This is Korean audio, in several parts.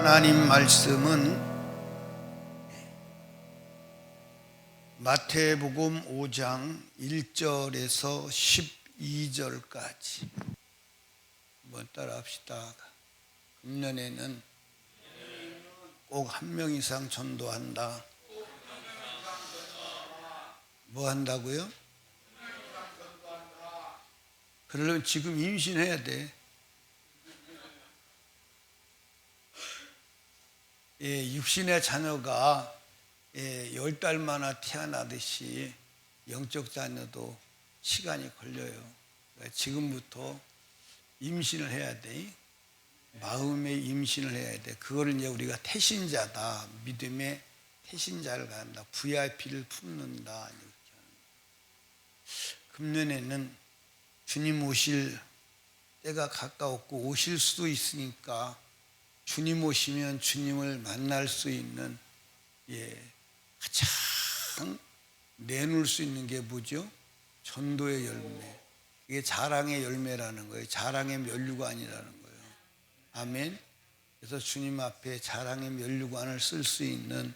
하나님 말씀은 마태복음 5장 1절에서 12절까지 한번 따라 합시다. 금년에는 꼭 한 명 이상 전도한다. 뭐 한다고요? 그러려면 지금 임신해야 돼. 육신의 자녀가 10달 만에 태어나듯이 영적 자녀도 시간이 걸려요. 그러니까 지금부터 임신을 해야 돼. 마음의 임신을 해야 돼. 그거를 이제 우리가 태신자다. 믿음의 태신자를 갖는다. VIP를 품는다. 이렇게 하는 거예요. 금년에는 주님 오실 때가 가까웠고 오실 수도 있으니까 주님 오시면 주님을 만날 수 있는 가장 내놓을 수 있는 게 뭐죠? 전도의 열매. 이게 자랑의 열매라는 거예요. 자랑의 면류관이라는 거예요. 아멘. 그래서 주님 앞에 자랑의 면류관을 쓸 수 있는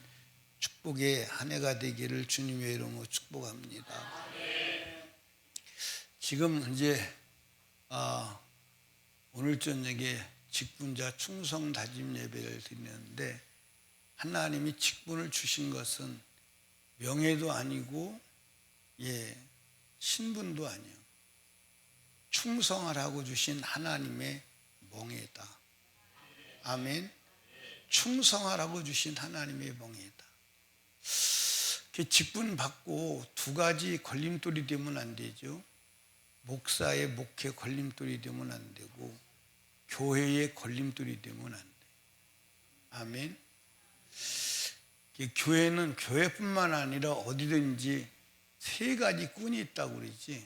축복의 한 해가 되기를 주님의 이름으로 축복합니다. 지금 이제 오늘 저녁에 직분자 충성 다짐 예배를 드리는데 하나님이 직분을 주신 것은 명예도 아니고 신분도 아니에요. 충성하라고 주신 하나님의 멍에다. 아멘. 충성하라고 주신 하나님의 멍에다. 직분 받고 두 가지 걸림돌이 되면 안 되죠. 목사의 목회 걸림돌이 되면 안 되고 교회의 걸림돌이 되면 안 돼. 아멘. 교회는 교회뿐만 아니라 어디든지 세 가지 꾼이 있다고 그러지.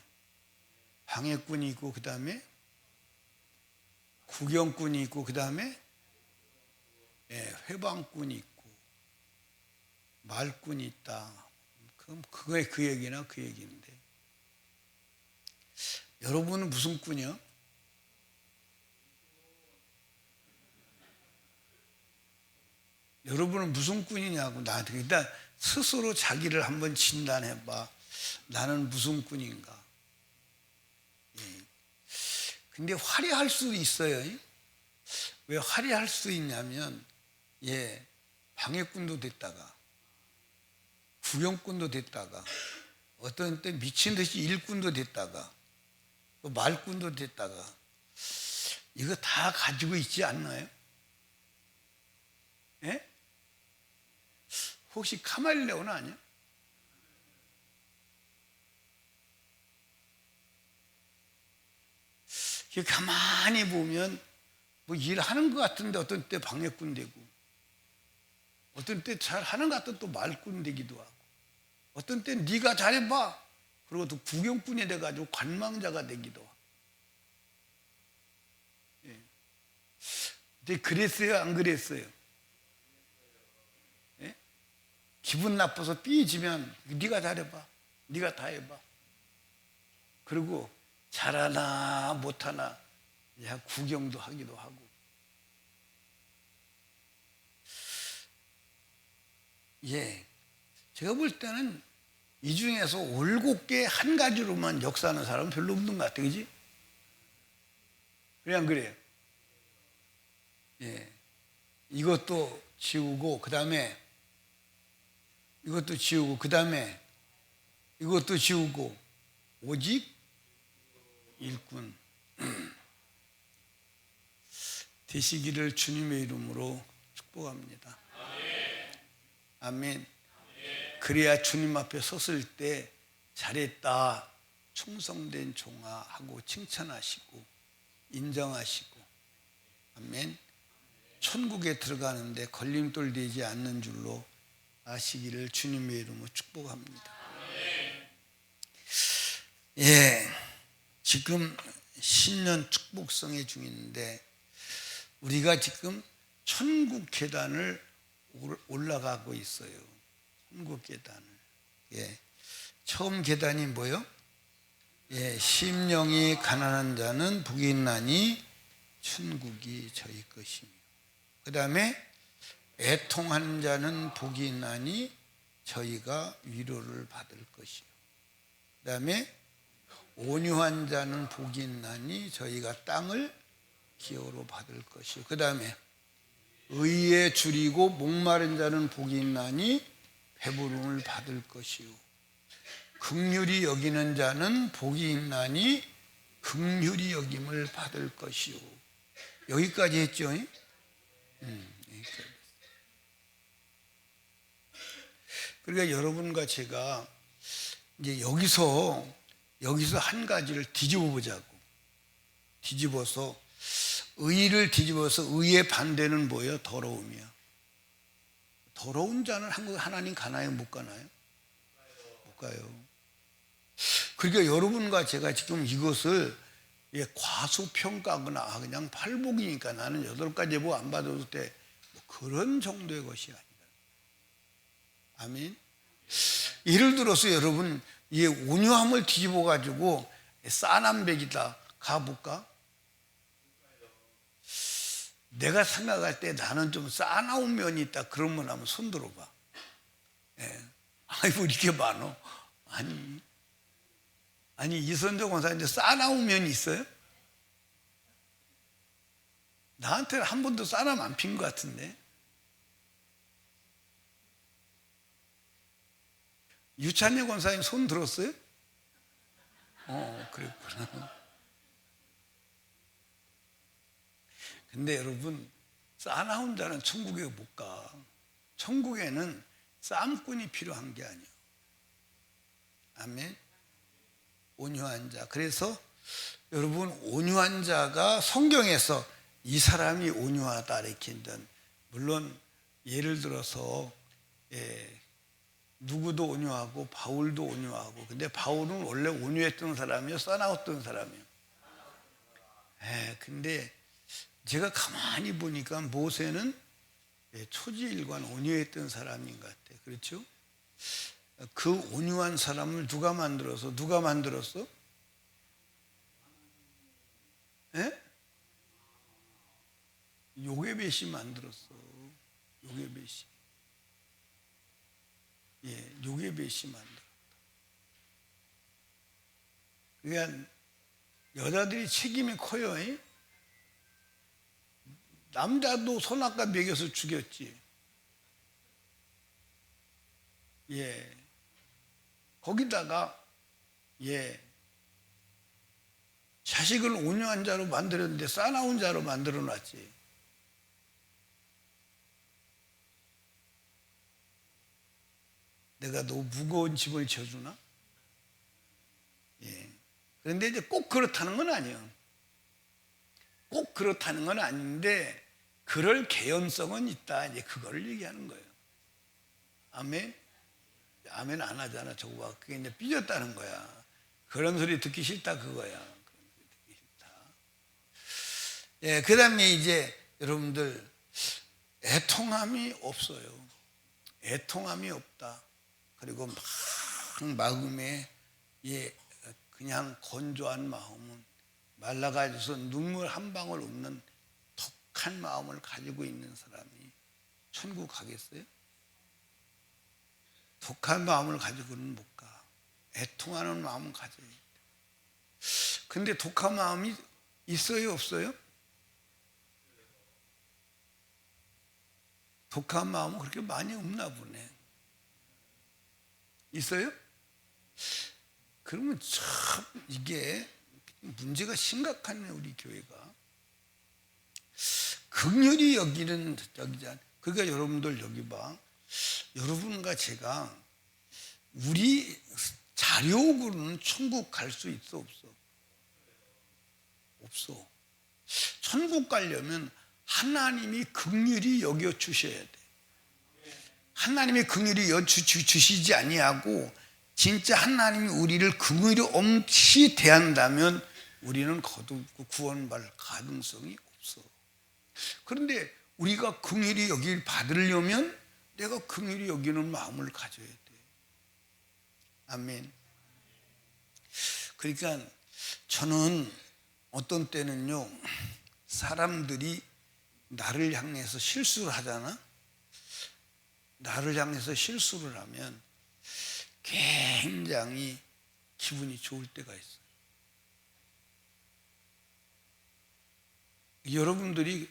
방해꾼이 있고 그 다음에 구경꾼이 있고 그 다음에 회방꾼이 있고 말꾼이 있다. 그럼 그거의 그 얘기나 그 얘기인데 여러분은 무슨 꾼이요? 여러분은 무슨 꾼이냐고 나한테 일단 스스로 자기를 한번 진단해봐. 나는 무슨 꾼인가? 근데 화려할 수도 있어요. 왜 화려할 수 있냐면 방해꾼도 됐다가 구경꾼도 됐다가 어떤 때 미친 듯이 일꾼도 됐다가 또 말꾼도 됐다가 이거 다 가지고 있지 않나요? 혹시 카멜레온 아니야? 가만히 보면 뭐 일하는 것 같은데 어떤 때 방해꾼 되고 어떤 때 잘하는 것 같은 또 말꾼 되기도 하고 어떤 때 네가 잘해봐 그리고 또 구경꾼이 돼가지고 관망자가 되기도 하고 근데 그랬어요? 안 그랬어요? 기분 나빠서 삐지면 네가 잘해봐. 네가 다 해봐. 그리고 잘하나 못하나 구경도 하기도 하고. 제가 볼 때는 이 중에서 올곧게 한 가지로만 역사하는 사람은 별로 없는 것 같아요. 그지? 그래 안 그래요? 이것도 지우고 그 다음에 이것도 지우고 그 다음에 이것도 지우고 오직 일꾼 되시기를 주님의 이름으로 축복합니다. 아멘. 그래야 주님 앞에 섰을 때 잘했다 충성된 종아 하고 칭찬하시고 인정하시고 아멘. 천국에 들어가는데 걸림돌 되지 않는 줄로 아시기를 주님의 이름으로 축복합니다. 지금 신년 축복성회 중인데 우리가 지금 천국 계단을 올라가고 있어요. 천국 계단을. 처음 계단이 뭐요? 심령이 가난한 자는 복이 있나니 천국이 저희 것이며 그 다음에 애통한 자는 복이 있나니 저희가 위로를 받을 것이요. 그 다음에 온유한 자는 복이 있나니 저희가 땅을 기업으로 받을 것이요. 그 다음에 의에 줄이고 목마른 자는 복이 있나니 배부름을 받을 것이요. 긍휼히 여기는 자는 복이 있나니 긍휼히 여김을 받을 것이요. 여기까지 했죠? 여기까지. 그러니까 여러분과 제가 이제 여기서 한 가지를 뒤집어 보자고. 뒤집어서 의를 뒤집어서 의의 반대는 뭐예요? 더러움이야. 더러운 자는 하나님 가나요? 못 가나요? 못 가요. 그러니까 여러분과 제가 지금 이것을 과소평가하거나 그냥 팔복이니까 나는 8가지 뭐 안 받아도 돼. 뭐 그런 정도의 것이 아니다. 아멘. 예를 들어서 여러분 이 온유함을 뒤집어 가지고 싸남백이다 가볼까? 내가 생각할 때 나는 좀 싸나운 면이 있다 그러면 한번 손 들어봐. 아이고 이렇게 많어. 아니 이선정 원사님 싸나운 면이 있어요? 나한테는 한 번도 싸남 안 핀 것 같은데. 유찬희 권사님 손 들었어요? 그랬구나. 근데 여러분 싸나운 자는 천국에 못 가. 천국에는 싸움꾼이 필요한 게 아니에요. 아멘. 온유한 자. 그래서 여러분 온유한 자가 성경에서 이 사람이 온유하다 이렇게 했던, 물론 예를 들어서 누구도 온유하고 바울도 온유하고, 근데 바울은 원래 온유했던 사람이요 싸나웠던 사람이요. 근데 제가 가만히 보니까 모세는 초지일관 온유했던 사람인 것 같아요. 그렇죠? 그 온유한 사람을 누가 만들었어? 요게벳이 만들었어. 요게벳이 만들었다. 그러니까 여자들이 책임이 커요. 남자도 선악과 먹여서 죽였지. 거기다가 자식을 온유한 자로 만들었는데 싸나운 자로 만들어 놨지. 내가 너무 무거운 짐을 져주나? 그런데 이제 꼭 그렇다는 건 아니에요. 꼭 그렇다는 건 아닌데 그럴 개연성은 있다. 이제 그거를 얘기하는 거예요. 아멘. 아멘 안 하잖아. 저거 봐. 그게 이제 삐졌다는 거야. 그런 소리 듣기 싫다 그거야. 그런 소리 듣기 싫다. 그 다음에 이제 여러분들 애통함이 없어요. 애통함이 없다. 그리고 막 마음에 그냥 건조한 마음은 말라가지고서 눈물 한 방울 없는 독한 마음을 가지고 있는 사람이 천국 가겠어요? 독한 마음을 가지고는 못 가. 애통하는 마음을 가져야 돼. 근데 독한 마음이 있어요, 없어요? 독한 마음은 그렇게 많이 없나 보네. 있어요? 그러면 참 이게 문제가 심각하네. 우리 교회가 긍휼히 여기는 저기잖아. 그러니까 여러분들 여기 봐. 여러분과 제가 우리 자력으로는 천국 갈 수 있어 없어? 없어. 천국 가려면 하나님이 긍휼히 여겨 주셔야 돼. 하나님이 긍휼히 여겨 주시지 아니하고 진짜 하나님이 우리를 긍휼히 엄시 대한다면 우리는 거듭고 구원받을 가능성이 없어. 그런데 우리가 긍휼히 여길 받으려면 내가 긍휼히 여기는 마음을 가져야 돼. 아멘. 그러니까 저는 어떤 때는요, 사람들이 나를 향해서 실수를 하잖아. 나를 향해서 실수를 하면 굉장히 기분이 좋을 때가 있어요. 여러분들이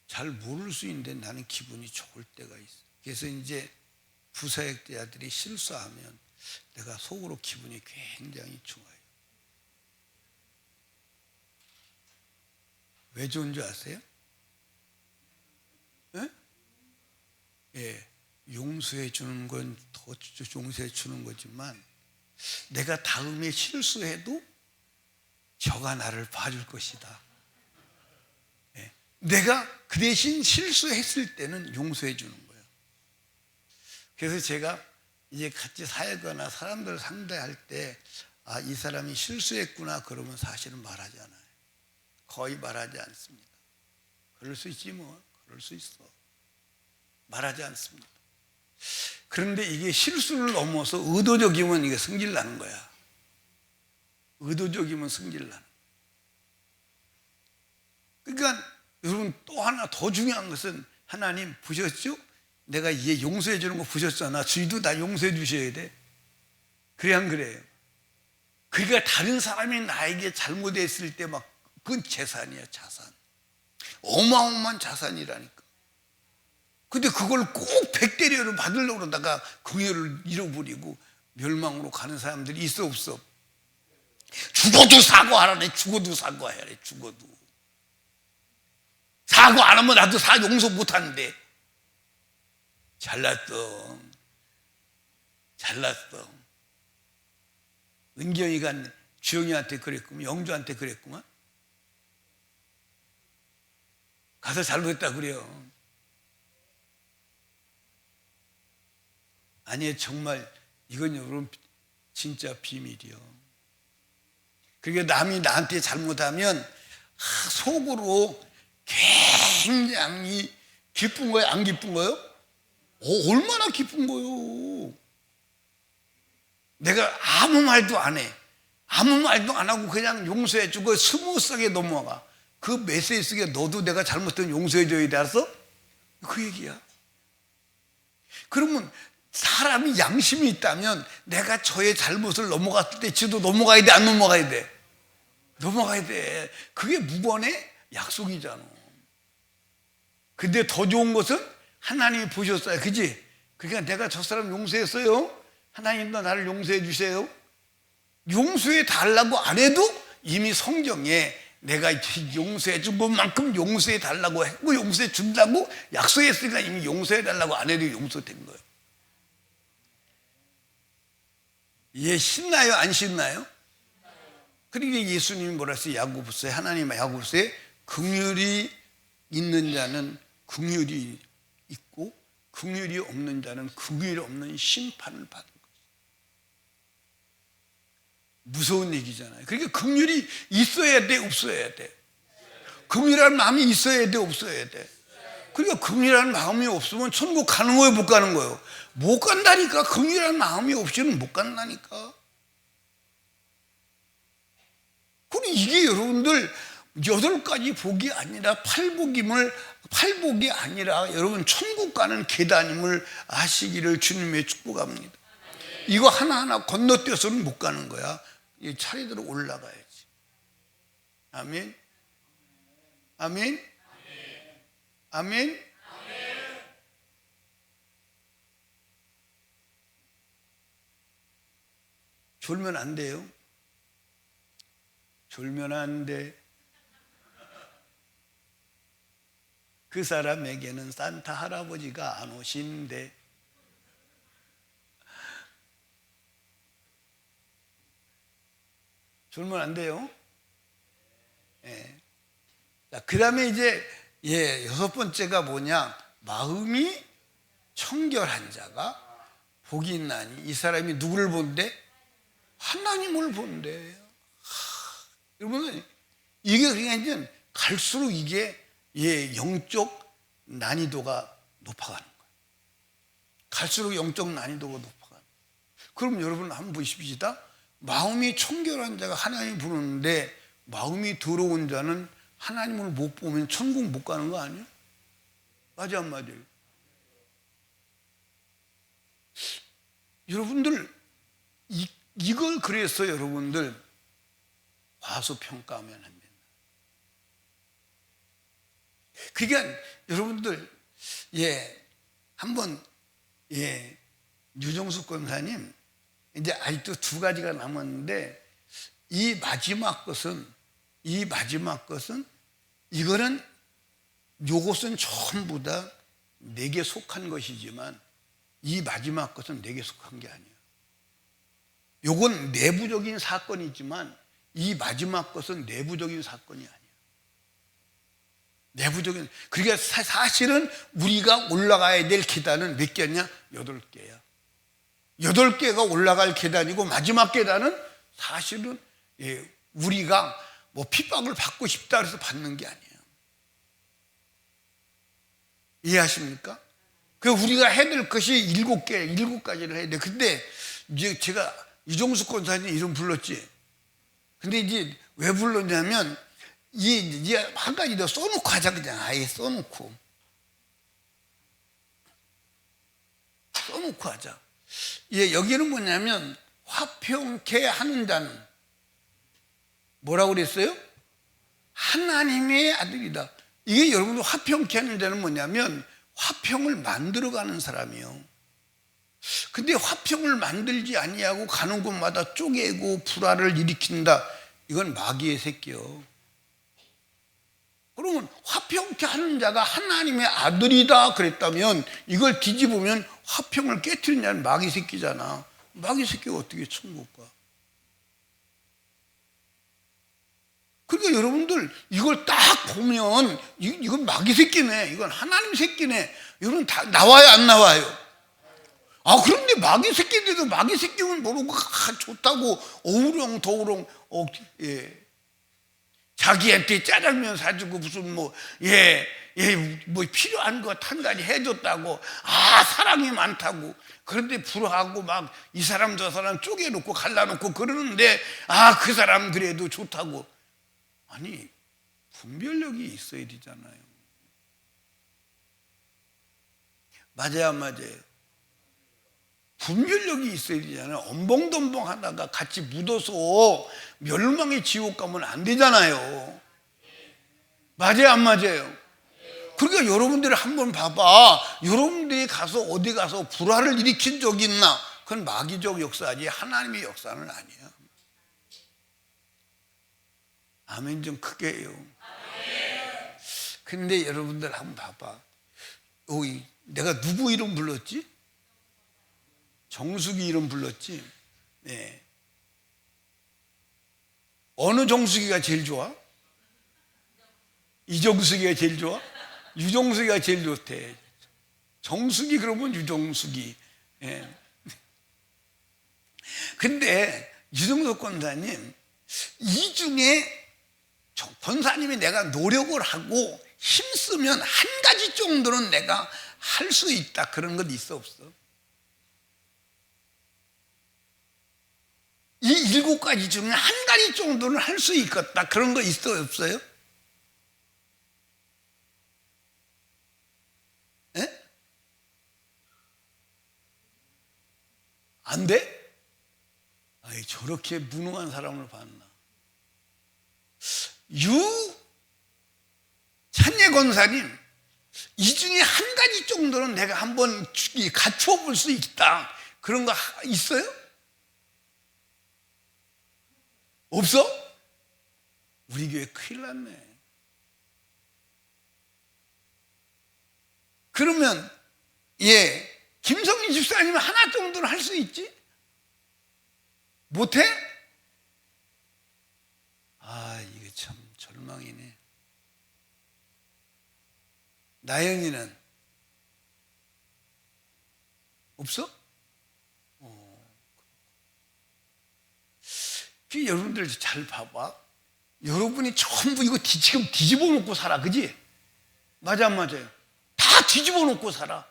잘 모를 수 있는데 나는 기분이 좋을 때가 있어요. 그래서 이제 부사역자들이 실수하면 내가 속으로 기분이 굉장히 좋아요. 왜 좋은 줄 아세요? 예? 예, 용서해 주는 건 더 용서해 주는 거지만 내가 다음에 실수해도 저가 나를 봐줄 것이다. 예, 내가 그 대신 실수했을 때는 용서해 주는 거예요. 그래서 제가 이제 같이 사역하거나 사람들 상대할 때 이 사람이 실수했구나 그러면 사실은 말하지 않아요. 거의 말하지 않습니다. 그럴 수 있지 뭐. 그럴 수 있어. 말하지 않습니다. 그런데 이게 실수를 넘어서 의도적이면 이게 승질 나는 거야. 의도적이면 승질 나는 거야. 그러니까 여러분 또 하나 더 중요한 것은 하나님 보셨죠? 내가 얘 용서해 주는 거 보셨잖아. 주의도 나 용서해 주셔야 돼. 그래 안 그래요? 그러니까 다른 사람이 나에게 잘못했을 때 막 그건 재산이야, 자산. 어마어마한 자산이라니까. 근데 그걸 꼭 100대리를 받으려고 그러다가 긍휼을 잃어버리고 멸망으로 가는 사람들이 있어 없어? 죽어도 사과하라네. 죽어도 사과해야래. 죽어도. 사과 안 하면 나도 용서 못하는데. 잘났어. 잘났어. 은경이가 주영이한테 그랬구만. 영주한테 그랬구만. 가서 잘못했다 그래요. 아니 정말 이건 여러분 진짜 비밀이요. 그러니까 남이 나한테 잘못하면 속으로 굉장히 기쁜 거예요? 안 기쁜 거예요? 얼마나 기쁜 거예요. 내가 아무 말도 안 해. 아무 말도 안 하고 그냥 용서해주고 스무스하게 넘어가. 그 메시지 속에 너도 내가 잘못하면 용서해줘야 돼. 알았어? 그 얘기야. 그러면 사람이 양심이 있다면 내가 저의 잘못을 넘어갔을 때 지도 넘어가야 돼? 안 넘어가야 돼? 넘어가야 돼. 그게 무건의 약속이잖아. 근데 더 좋은 것은 하나님이 보셨어요. 그지? 그러니까 내가 저 사람 용서했어요. 하나님도 나를 용서해 주세요. 용서해 달라고 안 해도 이미 성경에 내가 용서해 준 것만큼 용서해 달라고 했고 용서해 준다고 약속했으니까 이미 용서해 달라고 안 해도 용서된 거예요. 얘 신나요? 안 신나요? 그러니까 예수님이 뭐라 했어요? 야고보서에 하나님 야고보서에 긍휼이 있는 자는 긍휼이 있고 긍휼이 없는 자는 긍휼이 없는 심판을 받는 거예요. 무서운 얘기잖아요. 그러니까 긍휼이 있어야 돼, 없어야 돼? 긍휼한 마음이 있어야 돼, 없어야 돼? 그러니까 긍휼한 마음이 없으면 천국 가는 거예요, 못 가는 거예요? 못 간다니까. 긍휼한 마음이 없이는 못 간다니까. 그리고 이게 여러분들 8가지 복이 아니라 팔복이 아니라 여러분 천국 가는 계단임을 아시기를 주님의 축복합니다. 이거 하나하나 건너뛰어서는 못 가는 거야. 이 차례대로 올라가야지. 아멘. 아멘. 아멘. 졸면 안 돼요. 졸면 안 돼. 그 사람에게는 산타 할아버지가 안 오신대. 졸면 안 돼요. 예. 자, 그 다음에 이제, 6번째가 뭐냐. 마음이 청결한 자가 복이 있나니. 이 사람이 누구를 본대? 하나님을 본대. 여러분, 이게 그러니까 갈수록 이게 영적 난이도가 높아가는 거예요. 갈수록 영적 난이도가 높아가는 거예요. 그럼 여러분 한번 보십시다. 마음이 청결한 자가 하나님 부르는데 마음이 더러운 자는 하나님을 못 보면 천국 못 가는 거 아니에요? 맞아 안 맞아요? 여러분들 이걸 그래서 여러분들 과소평가하면 안 된다. 그러니까 여러분들 한번 유정숙 권사님 이제 아직도 두 가지가 남았는데 이 마지막 것은 이거는 요것은 전부 다 내게 속한 것이지만 이 마지막 것은 내게 속한 게 아니에요. 요건 내부적인 사건이지만 이 마지막 것은 내부적인 사건이 아니에요. 내부적인. 그러니까 사실은 우리가 올라가야 될 계단은 몇 개냐? 8개야. 8개가 올라갈 계단이고 마지막 계단은 사실은 우리가 뭐 핍박을 받고 싶다 해서 받는 게 아니에요. 이해하십니까? 그 우리가 해야 될 것이 7가지를 해야 돼. 근데 이제 제가 유정숙 권사님 이름 불렀지. 근데 이제 왜 불렀냐면 이제 한 가지 더 써놓고 하자. 그냥 아예 써놓고 하자. 여기는 뭐냐면 화평케 하는 자는 뭐라고 그랬어요? 하나님의 아들이다. 이게 여러분들 화평케 하는 자는 뭐냐면 화평을 만들어가는 사람이요. 근데 화평을 만들지 아니하고 가는 곳마다 쪼개고 불화를 일으킨다. 이건 마귀의 새끼요. 그러면 화평케 하는 자가 하나님의 아들이다 그랬다면 이걸 뒤집으면 화평을 깨트리는 자는 마귀 새끼잖아. 마귀 새끼가 어떻게 천국 가? 그러니까 여러분들 이걸 딱 보면 이건 마귀 새끼네, 이건 하나님 새끼네. 이건 다 나와요, 안 나와요? 그런데 마귀 새끼들도 마귀 새끼는 모르고 좋다고 어우렁 더우렁 자기한테 짜장면 사주고 무슨 뭐 필요한 것 한 가지 해줬다고 사랑이 많다고. 그런데 불화하고 막 이 사람 저 사람 쪼개놓고 갈라놓고 그러는데 그 사람 그래도 좋다고. 아니 분별력이 있어야 되잖아요. 맞아요, 안 맞아요? 분별력이 있어야 되잖아요. 엄벙덤벙 하다가 같이 묻어서 멸망의 지옥 가면 안 되잖아요. 맞아요, 안 맞아요? 그러니까 여러분들이 한번 봐봐. 여러분들이 가서 어디 가서 불화를 일으킨 적이 있나? 그건 마귀적 역사지 하나님의 역사는 아니야. 아멘 좀 크게 해요. 근데 여러분들 한번 봐봐. 내가 누구 이름 불렀지? 정숙이 이름 불렀지? 네. 어느 정숙이가 제일 좋아? 이정숙이가 제일 좋아? 유정숙이가 제일 좋대. 정숙이 그러면 유정숙이. 예. 근데 유정숙 권사님, 이 중에 권사님이 내가 노력을 하고 힘쓰면 한 가지 정도는 내가 할 수 있다. 그런 건 있어, 없어? 이 7가지 중에 한 가지 정도는 할 수 있겠다. 그런 거 있어, 없어요? 예? 안 돼? 저렇게 무능한 사람을 봤나? 찬예 권사님, 이 중에 한 가지 정도는 내가 한번 갖추어 볼 수 있다. 그런 거 있어요? 없어? 우리 교회 큰일 났네. 그러면 김성희 집사님은 하나 정도는 할 수 있지? 못해? 이게 참 절망이네. 나영이는 없어? 여러분들 잘 봐봐. 여러분이 전부 이거 지금 뒤집어 놓고 살아, 그지? 맞아, 안 맞아요? 다 뒤집어 놓고 살아.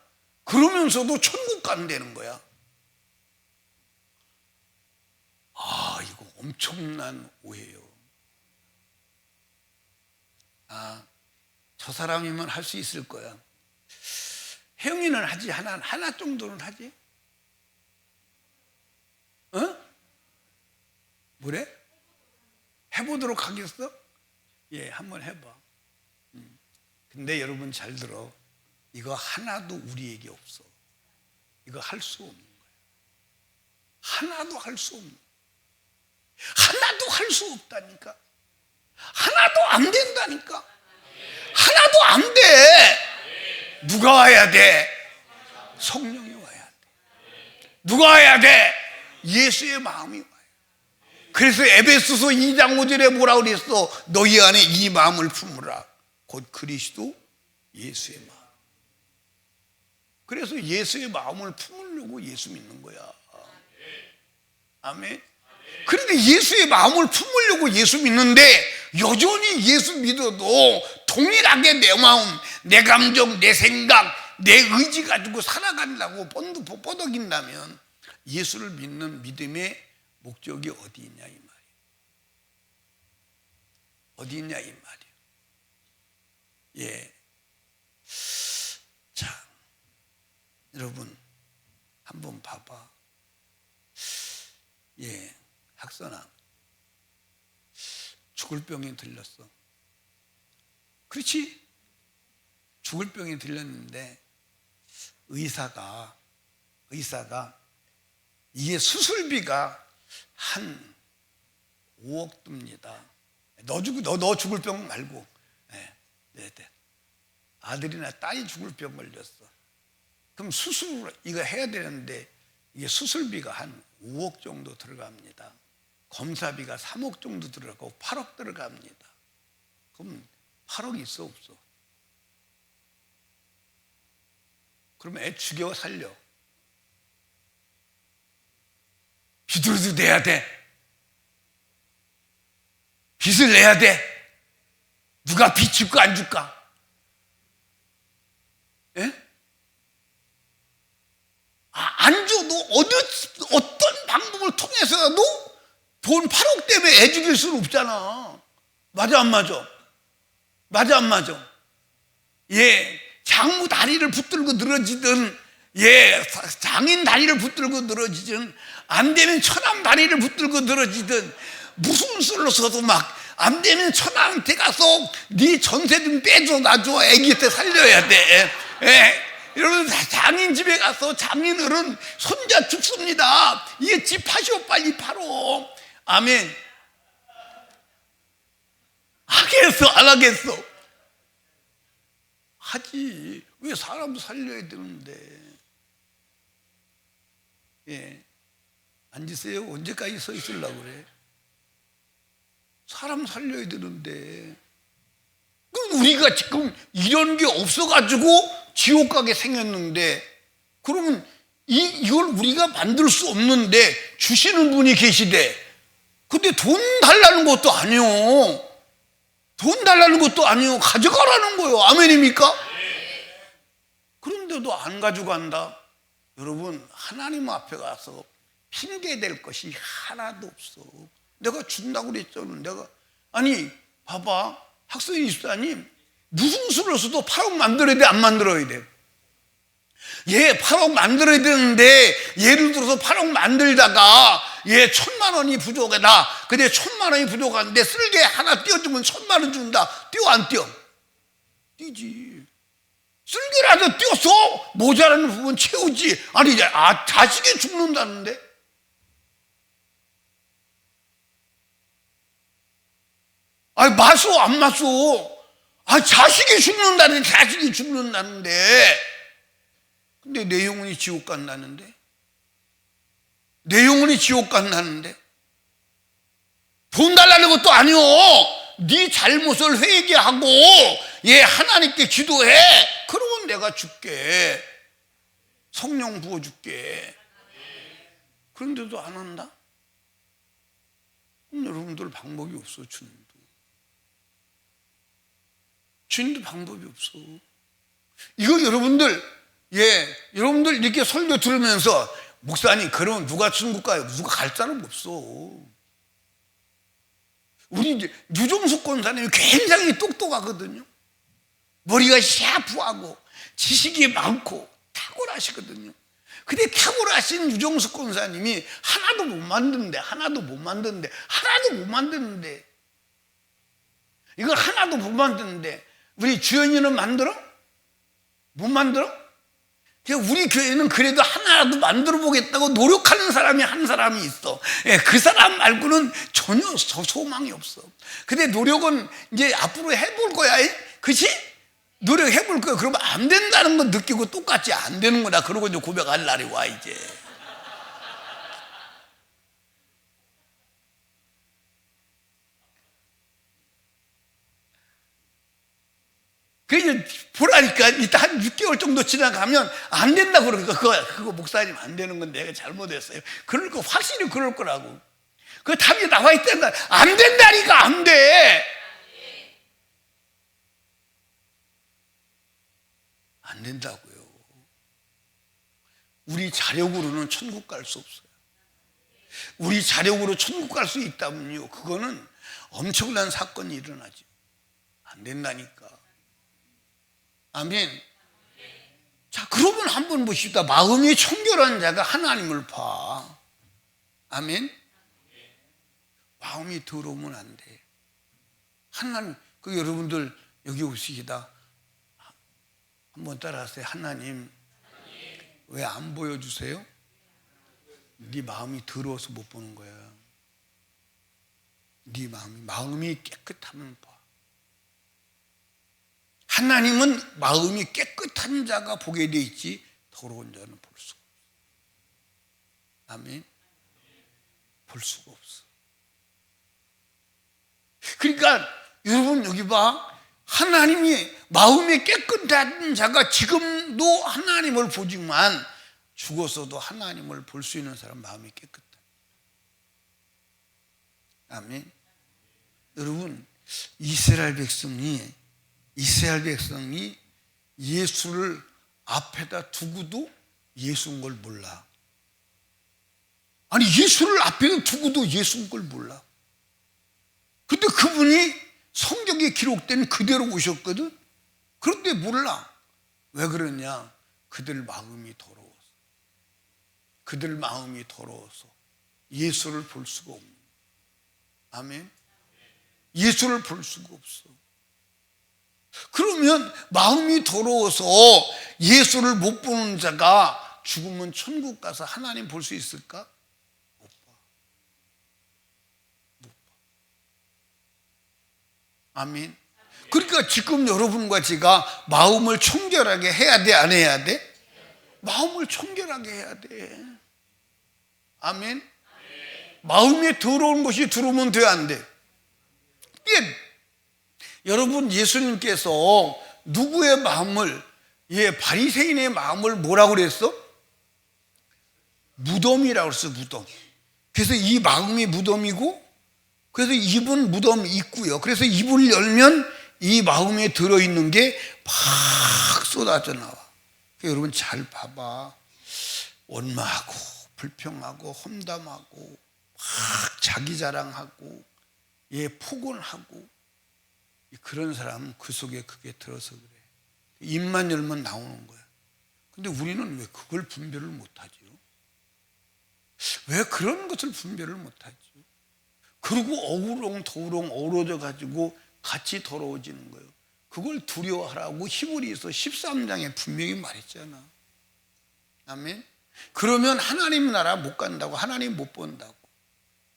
그러면서도 천국 간다는 거야. 이거 엄청난 오해예요. 저 사람이면 할 수 있을 거야. 혜영이는 하지, 하나 정도는 하지. 뭐래? 해보도록 하겠어? 예, 한번 해봐. 근데 여러분 잘 들어. 이거 하나도 우리에게 없어. 이거 할 수 없는 거야. 하나도 할 수 없는 거야. 하나도 할 수 없다니까. 하나도 안 된다니까. 하나도 안 돼. 누가 와야 돼? 성령이 와야 돼. 누가 와야 돼? 예수의 마음이 와요. 그래서 에베소서 2장 5절에 뭐라 그랬어? 너희 안에 이 마음을 품으라. 곧 그리스도 예수의 마음. 그래서 예수의 마음을 품으려고 예수 믿는 거야. 아멘. 그런데 예수의 마음을 품으려고 예수 믿는데 여전히 예수 믿어도 동일하게 내 마음, 내 감정, 내 생각, 내 의지 가지고 살아간다고 뻗어긴다면 예수를 믿는 믿음의 목적이 어디 있냐 이 말이에요. 어디 있냐 이 말이에요. 예. 자, 여러분 한번 봐봐. 예, 학선아, 죽을 병에 들렸어. 그렇지? 죽을 병에 들렸는데 의사가 이게 수술비가 한 5억 듭니다. 너 죽을 병 말고, 네. 아들이나 딸이 죽을 병 걸렸어. 그럼 수술 이거 해야 되는데 이게 수술비가 한 5억 정도 들어갑니다. 검사비가 3억 정도 들어가고 8억 들어갑니다. 그럼 8억 있어 없어? 그러면 애 죽여 살려? 빚으로도 내야 돼. 빚을 내야 돼. 누가 빚 줄까 안 줄까? 예? 안 줘도 어떤 방법을 통해서라도 돈 8억 때문에 애 죽일 수는 없잖아. 맞아 안 맞아? 맞아 안 맞아? 예, 장모 다리를 붙들고 늘어지든, 예, 장인 다리를 붙들고 늘어지든, 안 되면 처남 다리를 붙들고 늘어지든, 무슨 수를 써도 막 안 되면 처남한테 가서 네 전세 좀 빼줘, 놔줘, 애기한테 살려야 돼. 예. 여러분, 장인 집에 가서 장인어른 손자 죽습니다. 이게 집 파시오, 빨리 팔어. 아멘. 하겠어 안 하겠어? 하지. 왜 사람 살려야 되는데? 예, 앉으세요. 언제까지 서 있으려고 그래? 사람 살려야 되는데. 그럼 우리가 지금 이런 게 없어가지고 지옥 가게 생겼는데, 그러면 이걸 우리가 만들 수 없는데 주시는 분이 계시대. 근데 돈 달라는 것도 아니요. 돈 달라는 것도 아니요. 가져가라는 거예요. 아멘입니까? 그런데도 안 가져간다. 여러분, 하나님 앞에 가서 핑계댈 것이 하나도 없어. 내가 준다고 그랬잖아. 아니 봐봐, 학생 입사님, 무슨 수를 써도 8억 만들어야 돼, 안 만들어야 돼? 예, 8억 만들어야 되는데, 예를 들어서 8억 만들다가, 예, 1,000만 원이 부족하다. 근데 1,000만 원이 부족한데 쓸개 하나 띄워주면 1,000만 원 준다. 띄워 안 띄워? 띄지. 쓸개라도 띄워서 모자라는 부분 채우지. 아니, 자식이 죽는다는데? 아니, 마소 안 마소? 자식이 죽는다는데, 자식이 죽는다는데. 근데 내 영혼이 지옥 간다는데? 내 영혼이 지옥 간다는데? 돈 달라는 것도 아니오. 네 잘못을 회개하고, 예, 하나님께 기도해. 그러면 내가 줄게. 성령 부어줄게. 그런데도 안 한다? 그럼 여러분들 방법이 없어, 주님도 방법이 없어. 이거 여러분들, 예, 여러분들 이렇게 설교 들으면서, 목사님, 그러면 누가 천국 가요? 누가 갈 사람 없어. 우리 이제 유종숙 권사님이 굉장히 똑똑하거든요. 머리가 샤프하고 지식이 많고 탁월하시거든요. 근데 탁월하신 유정숙 권사님이 하나도 못 만드는데 이걸 하나도 못 만드는데 우리 주연이는 만들어? 못 만들어? 우리 교회는 그래도 하나라도 만들어 보겠다고 노력하는 사람이 한 사람이 있어. 그 사람 말고는 전혀 소망이 없어. 근데 노력은 이제 앞으로 해볼 거야. 그치? 노력해볼 거야. 그러면 안 된다는 거 느끼고 똑같이 안 되는 거다. 그러고 이제 고백할 날이 와, 이제. 그래서 보라니까 이따 한 6개월 정도 지나가면 안 된다고 그러니까 그거 목사님 안 되는 건 내가 잘못했어요. 그럴 거 확실히 그럴 거라고. 그 답이 나와 있다니까. 안 된다니까. 안 돼. 안 된다고요. 우리 자력으로는 천국 갈 수 없어요. 우리 자력으로 천국 갈 수 있다면요, 그거는 엄청난 사건이 일어나죠. 안 된다니까. 아멘. 자, 그러면 한번 보십시다. 마음이 청결한 자가 하나님을 봐. 아멘. 마음이 더러우면 안 돼. 하나님, 여러분들 여기 오시기다. 한번 따라하세요. 하나님, 왜 안 보여주세요? 네 마음이 더러워서 못 보는 거야. 네 마음이 깨끗하면 봐. 하나님은 마음이 깨끗한 자가 보게 돼 있지 더러운 자는 볼 수가 없어. 아멘. 볼 수가 없어. 그러니까 여러분 여기 봐. 하나님이 마음이 깨끗한 자가 지금도 하나님을 보지만 죽어서도 하나님을 볼 수 있는 사람 마음이 깨끗하다. 아멘. 여러분 이스라엘 백성이 예수를 앞에다 두고도 예수인 걸 몰라. 아니 예수를 앞에다 두고도 예수인 걸 몰라. 근데 그분이 성경에 기록된 그대로 오셨거든. 그런데 몰라. 왜 그러냐? 그들 마음이 더러워서 예수를 볼 수가 없는. 아멘. 예수를 볼 수가 없어. 그러면 마음이 더러워서 예수를 못 보는 자가 죽으면 천국 가서 하나님 볼 수 있을까? 못 봐. 아멘. 그러니까 지금 여러분과 제가 마음을 청결하게 해야 돼, 안 해야 돼? 마음을 청결하게 해야 돼. 아멘. 마음에 더러운 것이 들어오면 돼, 안 돼? 예. 여러분 예수님께서 누구의 마음을, 바리새인의 마음을 뭐라고 그랬어? 무덤이라고 그랬어. 무덤. 그래서 이 마음이 무덤이고, 그래서 입은 무덤 있고요. 그래서 입을 열면 이 마음에 들어있는 게 막 쏟아져 나와. 여러분 잘 봐봐. 원망하고 불평하고 험담하고 막 자기 자랑하고 폭언하고, 그런 사람은 그 속에 그게 들어서 그래. 입만 열면 나오는 거야. 근데 우리는 왜 그걸 분별을 못하죠? 왜 그런 것을 분별을 못하죠? 그리고 어우렁더우렁 어우러져 가지고 같이 더러워지는 거예요. 그걸 두려워하라고 히브리서 13장에 분명히 말했잖아. 아멘. 그러면 하나님 나라 못 간다고, 하나님 못 본다고.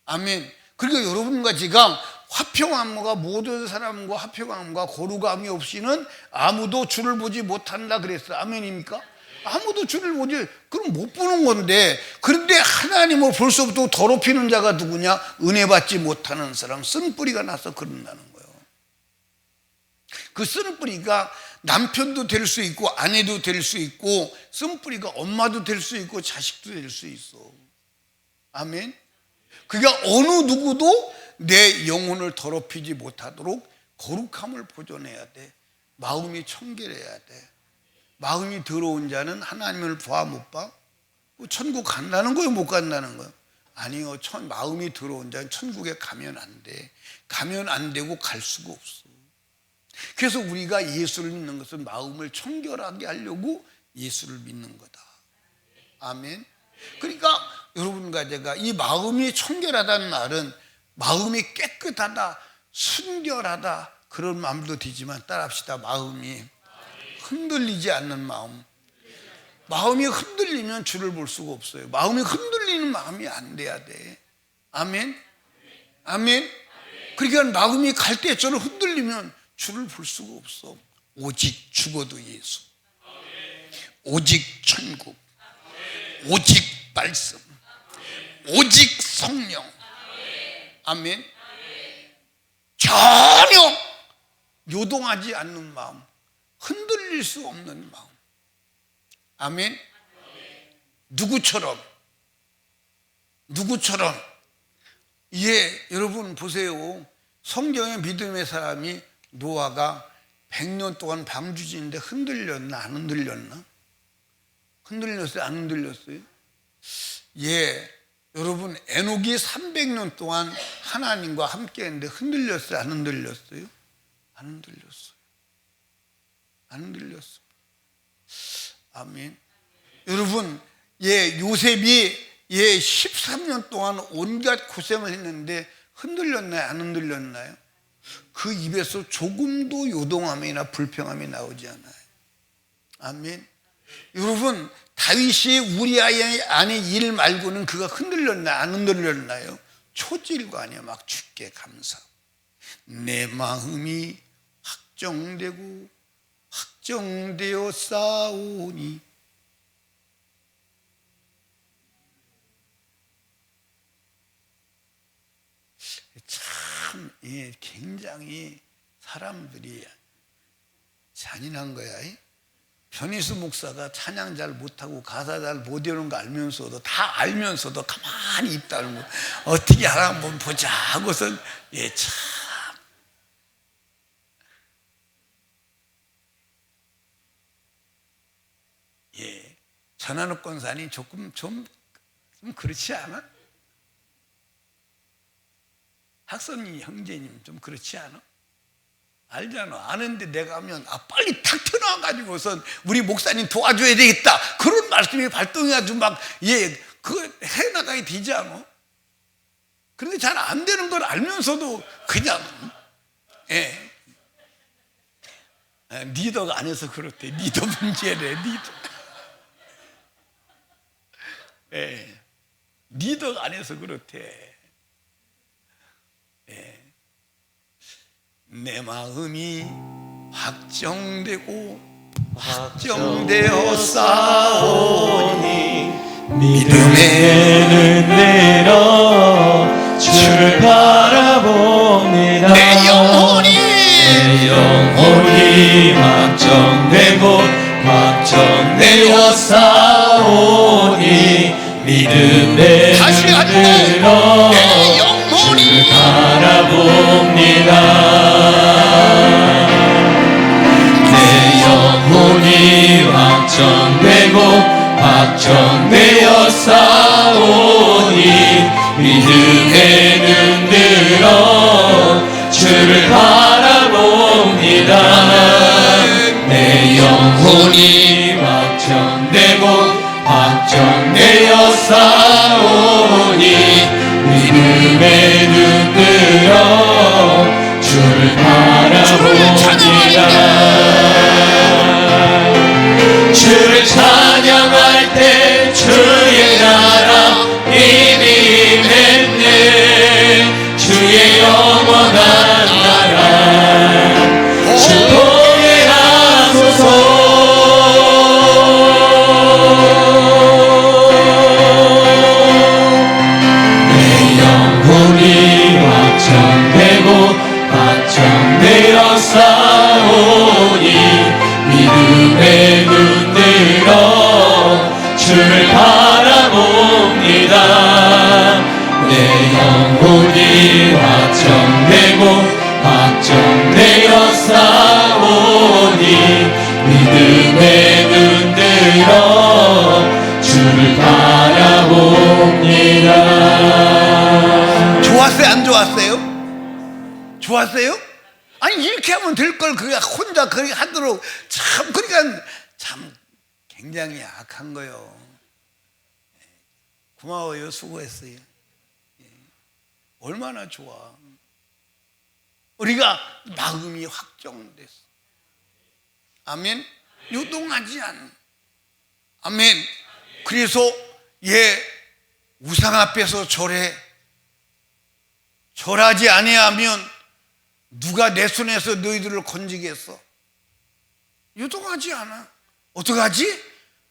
아멘. 그러니까 여러분과 제가 화평함과 모든 사람과 화평함과 거룩함이 없이는 아무도 주를 보지 못한다 그랬어. 아멘입니까? 아무도 주를 보지, 그럼 못 보는 건데. 그런데 하나님을 볼 수 없고 더럽히는 자가 누구냐? 은혜 받지 못하는 사람, 쓴뿌리가 나서 그런다는 거예요. 그 쓴뿌리가 남편도 될 수 있고 아내도 될 수 있고, 쓴뿌리가 엄마도 될 수 있고 자식도 될 수 있어. 아멘. 그러니까 어느 누구도 내 영혼을 더럽히지 못하도록 거룩함을 보존해야 돼. 마음이 청결해야 돼. 마음이 더러운 자는 하나님을 봐, 못 봐? 천국 간다는 거예요, 못 간다는 거예요? 아니요. 마음이 더러운 자는 천국에 가면 안 돼. 가면 안 되고 갈 수가 없어. 그래서 우리가 예수를 믿는 것은 마음을 청결하게 하려고 예수를 믿는 거다. 아멘. 그러니까 여러분과 제가 이 마음이 청결하다는 말은 마음이 깨끗하다, 순결하다 그런 마음도 되지만 따라합시다. 마음이 흔들리지 않는 마음. 마음이 흔들리면 주를 볼 수가 없어요. 마음이 흔들리는 마음이 안 돼야 돼. 아멘. 아멘. 그러니까 마음이 갈대처럼 흔들리면 주를 볼 수가 없어. 오직 죽어도 예수, 오직 천국, 오직 말씀, 오직 성령. 아멘. 전혀 요동하지 않는 마음, 흔들릴 수 없는 마음. 아멘. 누구처럼 예, 여러분 보세요. 성경의 믿음의 사람이 노아가 100년 동안 방주지인데 흔들렸나 안 흔들렸나? 흔들렸어요 안 흔들렸어요? 예, 여러분 에녹이 300년 동안 하나님과 함께 했는데 흔들렸어요 안 흔들렸어요? 안 흔들렸어요. 안 흔들렸어요. 아멘. 여러분, 예, 요셉이 예, 13년 동안 온갖 고생을 했는데 흔들렸나요? 안 흔들렸나요? 그 입에서 조금도 요동함이나 불평함이 나오지 않아요. 아멘. 여러분, 다윗이 우리아의 아내 일 말고는 그가 흔들렸나요? 안 흔들렸나요? 초질관이야. 막 주께 감사. 내 마음이 확정되어 싸우니 참 굉장히 사람들이 잔인한 거야. 변희수 목사가 찬양 잘 못하고 가사 잘 못 외우는 거 알면서도 다 알면서도 가만히 입 다물고 어떻게 하나 한번 보자 하고서 참 전한욱 권사님 좀 그렇지 않아? 학선이 형제님 좀 그렇지 않아? 알잖아. 아는데 내가 하면 빨리 탁 튀어나와가지고선 우리 목사님 도와줘야 되겠다 그런 말씀이 발동해가지고 막 그거 해나가야 되지 않아? 그런데 잘 안 되는 걸 알면서도 그냥 리더가 안 해서 그렇대. 리더 문제래. 리더가 안 해서 그렇대. 내 마음이 확정되어 싸우니 믿음의 눈 들어 주를 바라봅니다. 내 영혼이 확정되어 싸우니 믿음의 눈 들어 주를 바라봅니다. 내 영혼이 확정되어 싸우니 믿음의 눈 들어 주를 바라봅니다. 내 영혼이 확정되어 싸우니 믿음의 눈 들어 주를 바라봅니다. 주를 찬양할 때 주의 나라 이미 임했네. 주의 영원한 나라 주동에 하소서. 내 영혼이 확정되어 싸우니 믿음의 눈 들어 주를 바라봅니다. 내 영혼이 확정되어 싸우니 믿음의 눈 들어 주를 바라봅니다. 좋았어요? 안 좋았어요? 좋았어요? 아니 이렇게 하면 될 걸 그냥 혼자 그렇게 하도록 참 그러니까 참 굉장히 악한 거요. 고마워요. 수고했어요. 예. 얼마나 좋아. 우리가 마음이 확정됐어. 아멘. 요동하지 않는. 아멘. 그래서 우상 앞에서 절하지 아니하면 누가 내 손에서 너희들을 건지겠어? 요동하지 않아. 어떡하지?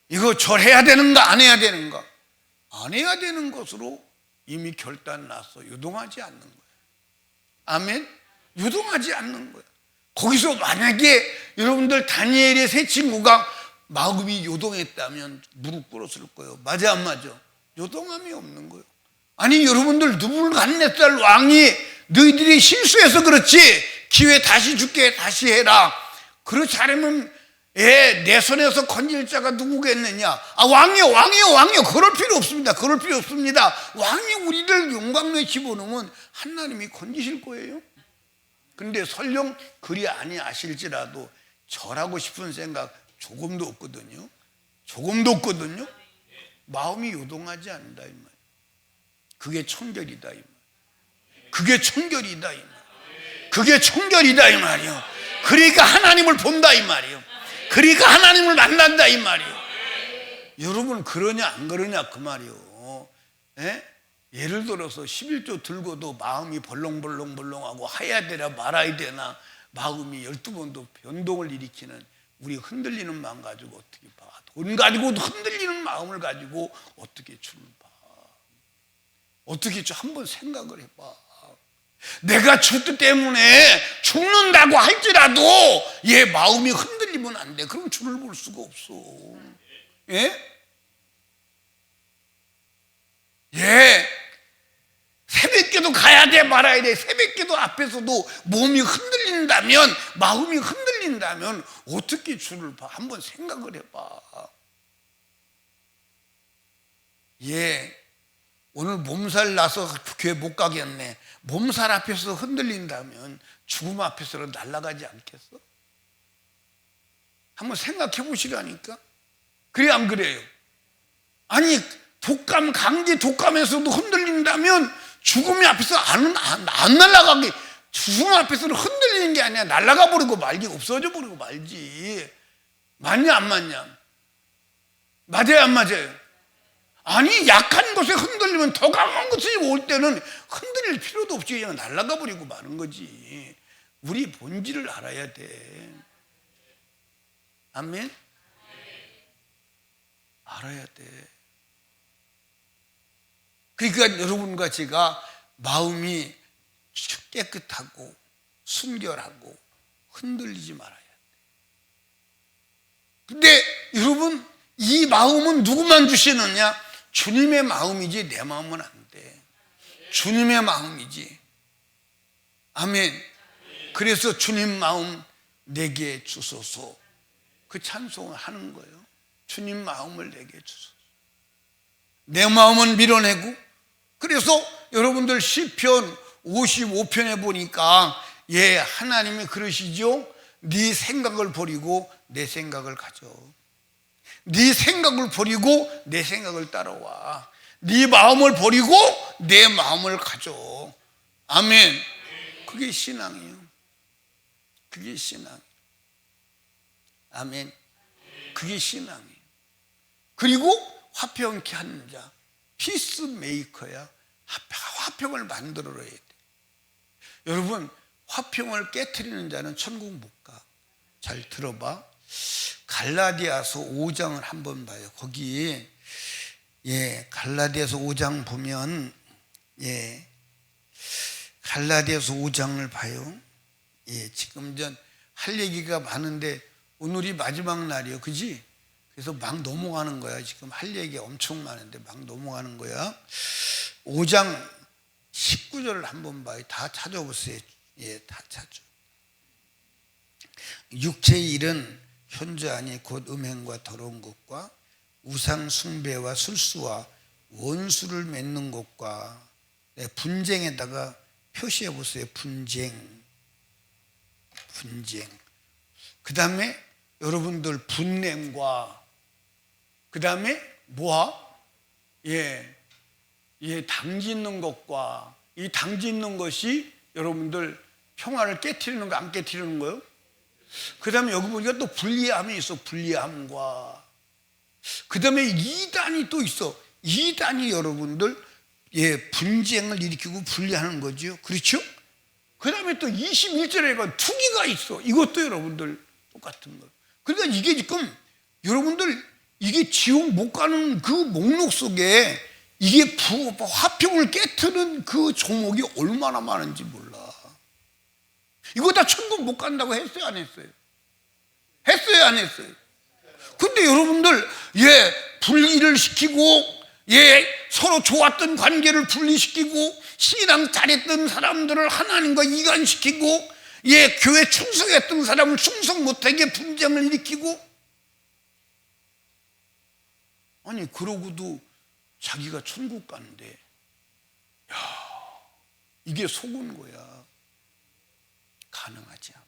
이거 절해야 되는가 안 해야 되는가? 안 해야 되는 것으로 이미 결단 났어. 요동하지 않는 거야. 아멘. 요동하지 않는 거야. 거기서 만약에 여러분들 다니엘의 세 친구가 마음이 요동했다면 무릎 꿇었을 거예요. 맞아 안 맞아? 요동함이 없는 거예요. 아니 여러분들 느부갓네살 왕이 너희들이 실수해서 그렇지 기회 다시 줄게 다시 해라. 그렇지 않으면 내 손에서 건질 자가 누구겠느냐? 왕이요. 그럴 필요 없습니다. 왕이 우리를 용광로에 집어넣으면 하나님이 건지실 거예요. 근데 설령 그리 아니하실지라도 절하고 싶은 생각 조금도 없거든요. 마음이 요동하지 않는다 이 말. 그게 청결이다 이 말. 그게 청결이다 이 말이요. 그러니까 하나님을 본다 이 말이요. 그러니까 하나님을 만난다 이 말이요. 여러분 그러냐 안 그러냐 그 말이요. 예를 들어서 11조 들고도 마음이 벌렁벌렁하고 해야 되나 말아야 되나 마음이 12번도 변동을 일으키는 우리 흔들리는 마음 가지고 어떻게 봐. 돈 가지고도 흔들리는 마음을 가지고 어떻게 주를 봐. 어떻게 한번 생각을 해봐. 내가 저 뜻 때문에 죽는다고 할지라도 얘 마음이 흔들리면 안 돼. 그럼 주를 볼 수가 없어. 새벽기도 가야 돼 말아야 돼. 새벽기도 앞에서도 몸이 흔들린다면 마음이 흔들린다면 어떻게 주를 봐. 한번 생각을 해봐. 오늘 몸살 나서 교회 못 가겠네. 몸살 앞에서 흔들린다면 죽음 앞에서는 날아가지 않겠어? 한번 생각해 보시라니까. 그래 안 그래요? 아니 강제 독감에서도 흔들린다면 죽음이 앞에서 안 날아가게. 죽음 앞에서는 흔들리는 게 아니야. 날아가 버리고 말지, 없어져 버리고 말지. 맞냐 안 맞냐? 맞아요 안 맞아요? 아니 약한 것에 흔들리면 더 강한 것이 올 때는 흔들릴 필요도 없이 그냥 날아가 버리고 마는 거지. 우리 본질을 알아야 돼. 아멘? 알아야 돼. 그러니까 여러분과 제가 마음이 깨끗하고 순결하고 흔들리지 말아야 돼. 근데 여러분 이 마음은 누구만 주시느냐? 주님의 마음이지 내 마음은 안 돼. 주님의 마음이지. 아멘. 그래서 주님 마음 내게 주소서. 그 찬송을 하는 거예요. 주님 마음을 내게 주소서. 내 마음은 밀어내고. 그래서 여러분들 시편 55편에 보니까 하나님이 그러시죠. 네 생각을 버리고 내 생각을 가져. 네 생각을 버리고 내 생각을 따라와. 네 마음을 버리고 내 마음을 가져. 아멘. 그게 신앙이에요. 그게 신앙. 아멘. 그게 신앙이에요. 그리고 화평케 하는 자, 피스메이커야. 화평을 만들어야 돼. 여러분 화평을 깨트리는 자는 천국 못 가. 잘 들어봐. 갈라디아서 5장을 한번 봐요. 거기 갈라디아서 5장 보면 갈라디아서 5장을 봐요. 지금 전 할 얘기가 많은데 오늘이 마지막 날이에요. 그지? 그래서 막 넘어가는 거야. 지금 할 얘기가 엄청 많은데 막 넘어가는 거야. 5장 19절을 한번 봐요. 다 찾아보세요. 다 찾아. 육체의 일은 현저하니 곧 음행과 더러운 것과 우상 숭배와 술수와 원수를 맺는 것과 분쟁에다가 표시해 보세요. 분쟁. 그 다음에 여러분들 분냄과 그 다음에 뭐야? 당 짓는 것과 이 당 짓는 것이 여러분들 평화를 깨트리는 거, 안 깨트리는 거요? 그 다음에 여기 보니까 또 불리함이 있어. 불리함과 그 다음에 이단이 또 있어. 이단이 여러분들 분쟁을 일으키고 분리하는 거죠. 그렇죠? 그 다음에 또 21절에 가 투기가 있어. 이것도 여러분들 똑같은 거예요. 그러니까 이게 지금 여러분들 이게 지옥 못 가는 그 목록 속에 이게 화평을 깨트는 그 종목이 얼마나 많은지 몰라. 이거 다 천국 못 간다고 했어요, 안 했어요? 했어요, 안 했어요? 근데 여러분들 분리를 시키고 서로 좋았던 관계를 분리시키고 신앙 잘했던 사람들을 하나님과 이간시키고 교회 충성했던 사람을 충성 못하게 분쟁을 일으키고, 아니 그러고도 자기가 천국 가는데 이게 속은 거야. 가능하지 않아.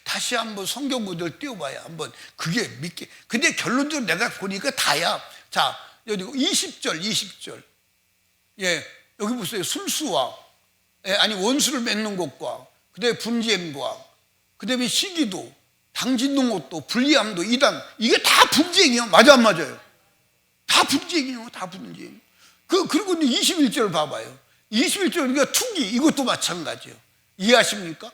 다시 한번 성경 구절 띄워봐야 한번 그게 믿게. 근데 결론적으로 내가 보니까 다야. 자, 여기 20절. 여기 보세요. 술수와 원수를 맺는 것과 그다음에 분쟁과 그다음에 시기도 당 짓는 것도 불리함도 이단, 이게 다 분쟁이에요. 맞아 안 맞아요? 다 분쟁이에요. 다 분쟁. 그리고 21절 봐봐요. 21절 그러니까 투기, 이것도 마찬가지예요. 이해하십니까?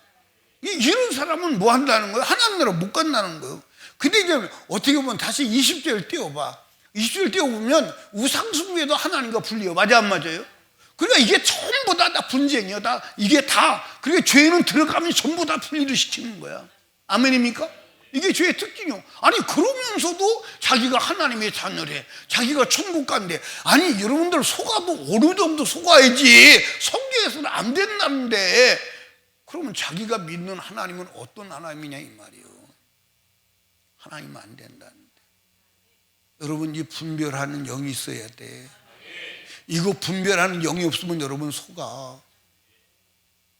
이런 사람은 뭐 한다는 거예요? 하나님 나라 못 간다는 거예요. 근데 이제 어떻게 보면 다시 20절 띄워봐. 20절 띄워보면 우상숭배도 하나님과 분리해요. 맞아 안 맞아요? 그러니까 이게 전부 다 분쟁이에요. 이게 다. 그러니까 죄는 들어가면 전부 다 분리를 시키는 거야. 아멘입니까? 이게 죄의 특징이요. 아니 그러면서도 자기가 하나님의 자녀래, 자기가 천국 간대. 아니 여러분들 속아도 어느 정도 속아야지. 성경에서는 안 된다는데, 그러면 자기가 믿는 하나님은 어떤 하나님이냐 이 말이에요. 하나님은 안 된다는데. 여러분 이 분별하는 영이 있어야 돼. 이거 분별하는 영이 없으면 여러분 속아.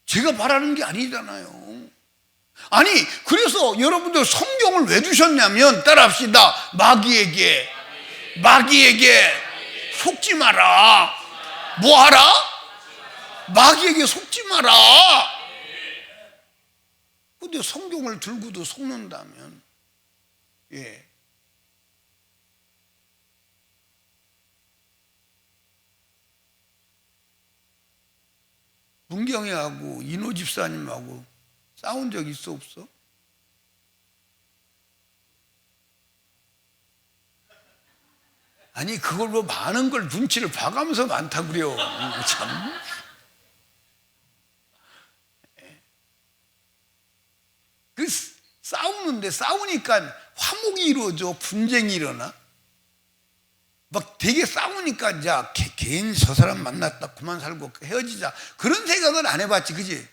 제가 바라는 게 아니잖아요. 아니 그래서 여러분들 성경을 왜 주셨냐면, 따라합시다. 마귀에게 속지 마라. 뭐 하라? 마귀에게 속지 마라. 근데 성경을 들고도 속는다면, 문경이하고 인호 집사님하고 싸운 적 있어 없어? 아니 그걸 뭐 많은 걸 눈치를 봐가면서 많다 그래요. 참. 그 싸우니까 화목이 이루어져. 분쟁이 일어나. 막 되게 싸우니까 이제 괜히 저 사람 만났다 그만 살고 헤어지자, 그런 생각은 안 해봤지, 그지?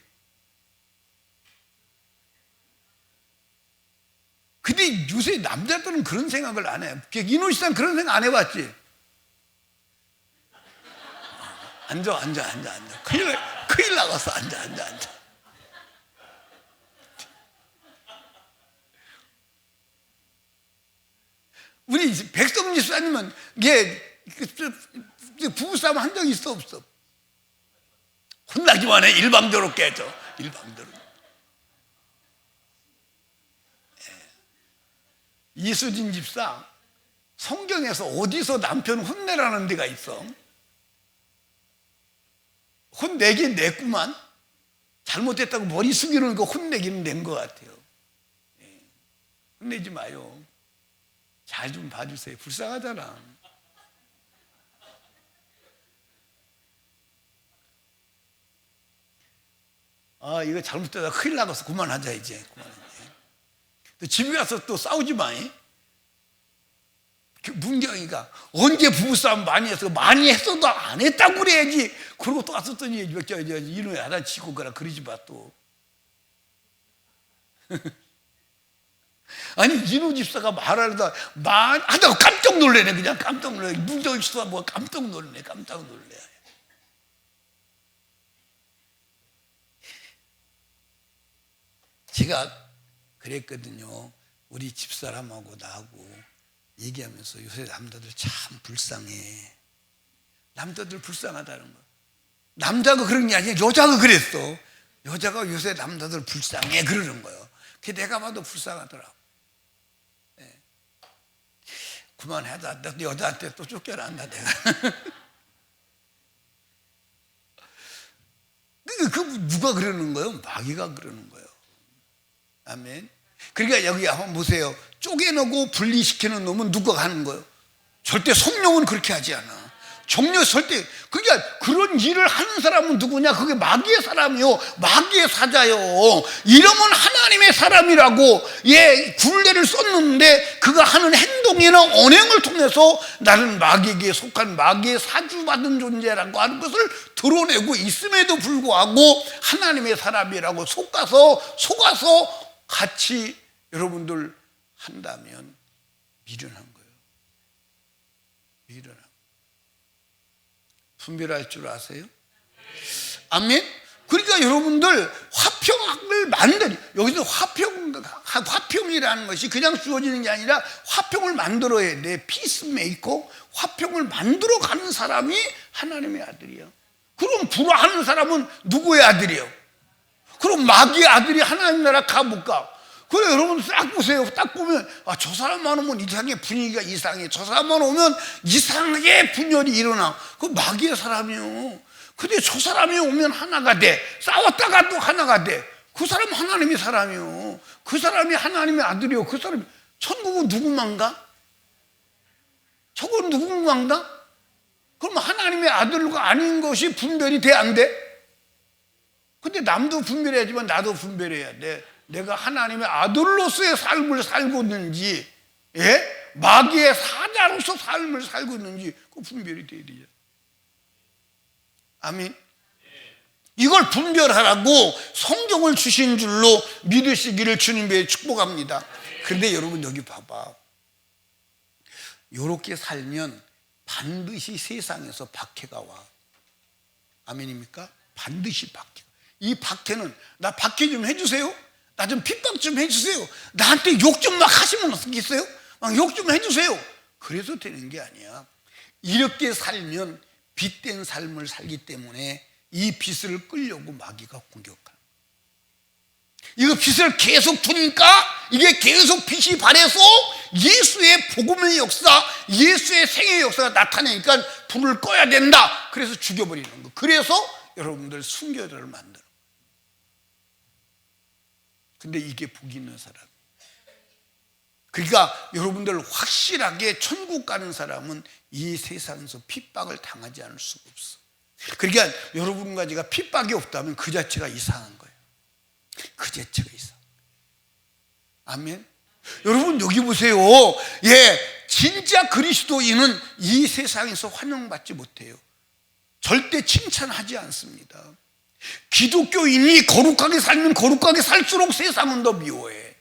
근데 요새 남자들은 그런 생각을 안 해. 이노 씨는 그런 생각 안 해봤지? 앉아. 큰일 나갔어. 앉아. 우리 백성 집사님은 부부싸움 한 적 있어 없어? 혼나기만 해. 일방적으로 깨져. 일방적으로. 이수진 집사, 성경에서 어디서 남편 혼내라는 데가 있어? 혼내긴 냈구만. 잘못했다고 머리 숙이는 거 혼내기는 낸 것 같아요. 혼내지 마요. 잘 좀 봐주세요. 불쌍하잖아. 이거 잘못되다 큰일 나가서 그만하자 이제. 집에 가서 또 싸우지 마. 문경이가 언제 부부싸움 많이 했어? 많이 했어도 안 했다고 그래야지. 그러고 또 왔었더니 이놈이 하나 치고 그러지 마 또. 아니 이노 집사가 말하다 하다가 깜짝 놀래네. 그냥 깜짝 놀래. 문경 집사가 뭐 깜짝 놀래. 제가 그랬거든요. 우리 집사람하고 나하고 얘기하면서 요새 남자들 참 불쌍해. 남자들 불쌍하다는 거. 남자가 그런 게 아니라 여자가 그랬어. 여자가 요새 남자들 불쌍해 그러는 거예요. 그게 내가 봐도 불쌍하더라고. 네. 그만하자. 여자한테 또 쫓겨난다 내가. 그 누가 그러는 거예요? 마귀가 그러는 거예요. 아멘. 그러니까 여기 한번 보세요. 쪼개놓고 분리시키는 놈은 누가 하는 거예요? 절대 성령은 그렇게 하지 않아. 정령 절대. 그러니까 그런 일을 하는 사람은 누구냐? 그게 마귀의 사람이요, 마귀의 사자요. 이러면 하나님의 사람이라고 굴레를 썼는데 그가 하는 행동이나 언행을 통해서 나는 마귀에게 속한 마귀의 사주받은 존재라고 하는 것을 드러내고 있음에도 불구하고 하나님의 사람이라고 속아서 같이 여러분들 한다면 미련한 거예요. 미련한 거예요. 분별할 줄 아세요? 아멘? 그러니까 여러분들 화평을 만들, 여기서 화평이라는 것이 그냥 주어지는 게 아니라 화평을 만들어야 돼. 피스메이커, 화평을 만들어 가는 사람이 하나님의 아들이야. 그럼 불화하는 사람은 누구의 아들이에요? 그럼 마귀의 아들이 하나님 나라 가 못 가? 그래, 여러분 딱 보세요. 딱 보면 저 사람만 오면 이상해, 분위기가 이상해. 저 사람만 오면 이상하게 분열이 일어나. 그 마귀의 사람이요. 근데 저 사람이 오면 하나가 돼. 싸웠다가 또 하나가 돼. 그 사람은 하나님의 사람이요. 그 사람이 하나님의 아들이요. 그 사람이 천국은 누구만 가? 저건 누구만 가? 그럼 하나님의 아들과 아닌 것이 분별이 돼, 안 돼? 근데 남도 분별해야지만 나도 분별해야 돼. 내가 하나님의 아들로서의 삶을 살고 있는지, 마귀의 사자로서 삶을 살고 있는지 그 분별이 돼야 돼요. 아멘. 이걸 분별하라고 성경을 주신 줄로 믿으시기를 주님께 축복합니다. 그런데 여러분 여기 봐봐. 이렇게 살면 반드시 세상에서 박해가 와. 아멘입니까? 반드시 박해. 이 박해는 나 박해 좀 해주세요. 나 좀 핍박 좀 해주세요. 나한테 욕 좀 막 하시면 어떻겠어요? 막 욕 좀 해주세요. 그래서 되는 게 아니야. 이렇게 살면 빛된 삶을 살기 때문에 이 빛을 끌려고 마귀가 공격하는. 이거 빛을 계속 두니까 이게 계속 빛이 발해서 예수의 복음의 역사, 예수의 생애의 역사가 나타나니까 불을 꺼야 된다. 그래서 죽여버리는 거. 그래서 여러분들 순교자를 만들어. 근데 이게 복이 있는 사람. 그러니까 여러분들 확실하게 천국 가는 사람은 이 세상에서 핍박을 당하지 않을 수가 없어. 그러니까 여러분과 제가 핍박이 없다면 그 자체가 이상한 거예요. 그 자체가 이상. 아멘. 여러분 여기 보세요. 진짜 그리스도인은 이 세상에서 환영받지 못해요. 절대 칭찬하지 않습니다. 기독교인이 거룩하게 살면 거룩하게 살수록 세상은 더 미워해.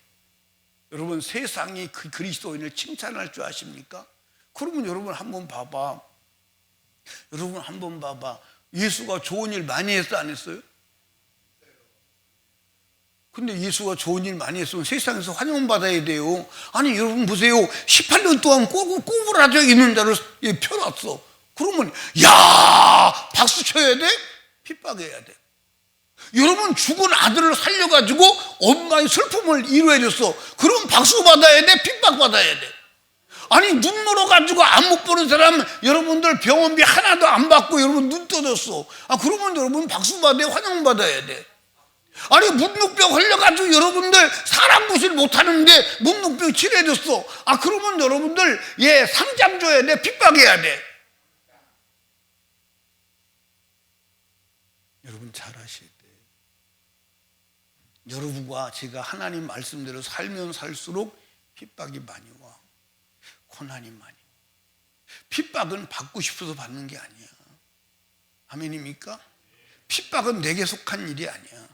여러분 세상이 그 그리스도인을 칭찬할 줄 아십니까? 그러면 여러분 한번 봐봐. 예수가 좋은 일 많이 했어, 안 했어요? 근데 예수가 좋은 일 많이 했으면 세상에서 환영받아야 돼요. 아니 여러분 보세요. 18년 동안 꼬부라져 있는 자를 펴놨어. 그러면 야 박수 쳐야 돼? 핍박해야 돼. 여러분 죽은 아들을 살려가지고 엄마의 슬픔을 이루어줬어. 그럼 박수 받아야 돼? 핍박 받아야 돼? 아니 눈물어가지고 안 못 보는 사람 여러분들 병원비 하나도 안 받고 여러분 눈 떠졌어. 그러면 여러분 박수 받아야 환영받아야 돼. 아니 문둥병 걸려가지고 여러분들 사람 구실 못하는데 문둥병 치료해줬어. 그러면 여러분들 상장 줘야 돼? 핍박해야 돼? 여러분 잘 아셔야 돼. 여러분과 제가 하나님 말씀대로 살면 살수록 핍박이 많이 와. 고난이 많이 와. 핍박은 받고 싶어서 받는 게 아니야. 아멘입니까? 핍박은 내게 속한 일이 아니야.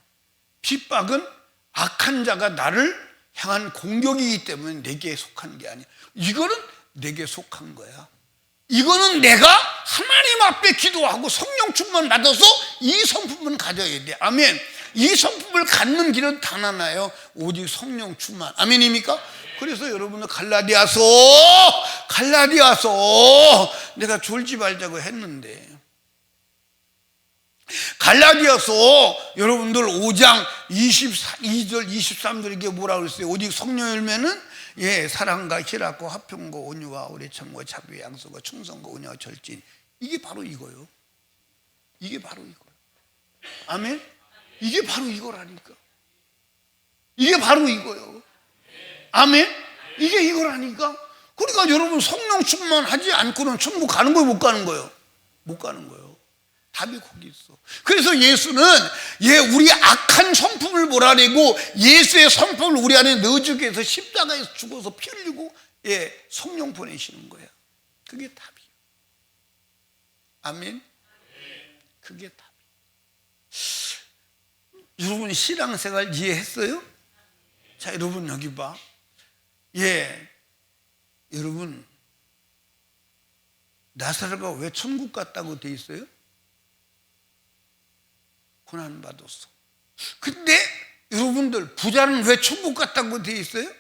핍박은 악한 자가 나를 향한 공격이기 때문에 내게 속한 게 아니야. 이거는 내게 속한 거야. 이거는 내가 하나님 앞에 기도하고 성령 충만 받아서 이 성품을 가져야 돼. 아멘. 이 성품을 갖는 길은 단 하나예요. 오직 성령 충만. 아멘입니까? 그래서 여러분들 갈라디아서 내가 졸지 말자고 했는데, 갈라디아서 여러분들 5장 22절 23절 이게 뭐라 그랬어요? 오직 성령 열매는 사랑과 희락과 화평과 온유와 오래 참고 자비 양선과 충성과 온유와 절진. 이게 바로 이거요. 이게 바로 이거요. 아멘. 이게 바로 이거라니까. 이게 바로 이거요. 아멘. 이게 이거라니까. 그러니까 여러분 성령 충만하지 않고는 천국 가는 거예요, 못 가는 거예요? 못 가는 거예요. 답이 거기 있어. 그래서 예수는 우리 악한 성품을 몰아내고 예수의 성품을 우리 안에 넣어주기 위해서 십자가에서 죽어서 피 흘리고 성령 보내시는 거야. 그게 답이에요. 아멘. 그게 답이에요. 여러분 신앙생활 이해했어요? 자, 여러분 여기 봐. 여러분 나사로가 왜 천국 갔다고 돼 있어요? 고난받았어. 근데 여러분들 부자는 왜 천국 갔다고 돼 있어요?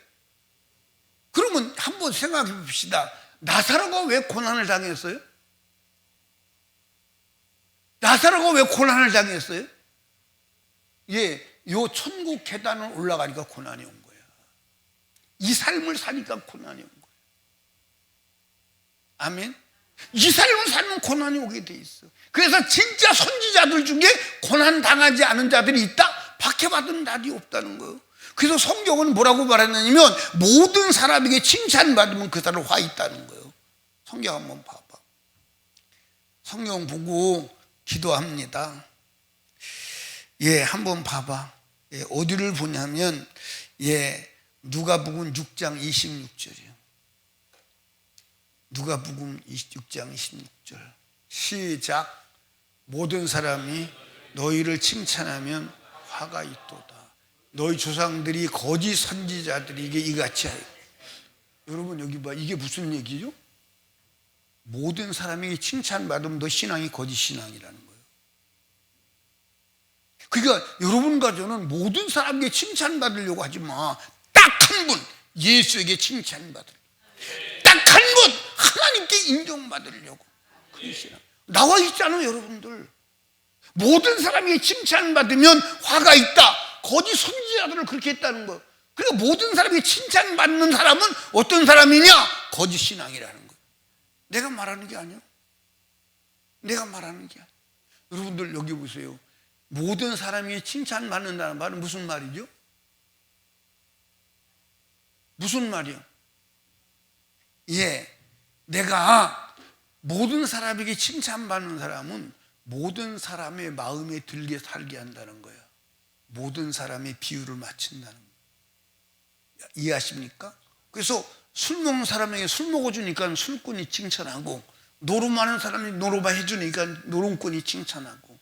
그러면 한번 생각해 봅시다. 나사로가 왜 고난을 당했어요? 나사로가 왜 고난을 당했어요? 요 천국 계단을 올라가니까 고난이 온 거야. 이 삶을 사니까 고난이 온 거야. 아멘. 이 삶을 살면 고난이 오게 돼 있어. 그래서 진짜 선지자들 중에 고난 당하지 않은 자들이 있다? 박해받은 자들이 없다는 거예요. 그래서 성경은 뭐라고 말했냐면 모든 사람에게 칭찬받으면 그 사람 화 있다는 거예요. 성경 한번 봐봐. 성경 보고 기도합니다. 한번 봐봐. 어디를 보냐면 누가복음 6장 26절이에요. 누가복음 6장 26절. 시작. 모든 사람이 너희를 칭찬하면 화가 있도다. 너희 조상들이 거짓 선지자들에게 이같이 하여. 여러분 여기 봐. 이게 무슨 얘기죠? 모든 사람에게 칭찬받으면 너 신앙이 거짓 신앙이라는 거예요. 그러니까 여러분과 저는 모든 사람에게 칭찬받으려고 하지 마. 딱 한 분 예수에게 칭찬받으려고. 딱 한 분 하나님께 인정받으려고. 그게 신앙. 나와 있잖아요, 여러분들. 모든 사람에게 칭찬받으면 화가 있다. 거짓 선지자들을 그렇게 했다는 거예요. 그러니까 모든 사람에게 칭찬받는 사람은 어떤 사람이냐? 거짓 신앙이라는 거예요. 내가 말하는 게 아니야. 내가 말하는 게 아니야. 여러분들 여기 보세요. 모든 사람이 칭찬받는다는 말은 무슨 말이죠? 무슨 말이야? 내가 모든 사람에게 칭찬받는 사람은 모든 사람의 마음에 들게 살게 한다는 거야. 모든 사람의 비율을 맞춘다는 거야. 이해하십니까? 그래서 술 먹는 사람에게 술 먹어주니까 술꾼이 칭찬하고, 노름하는 사람이 노름만 해주니까 노름꾼이 칭찬하고.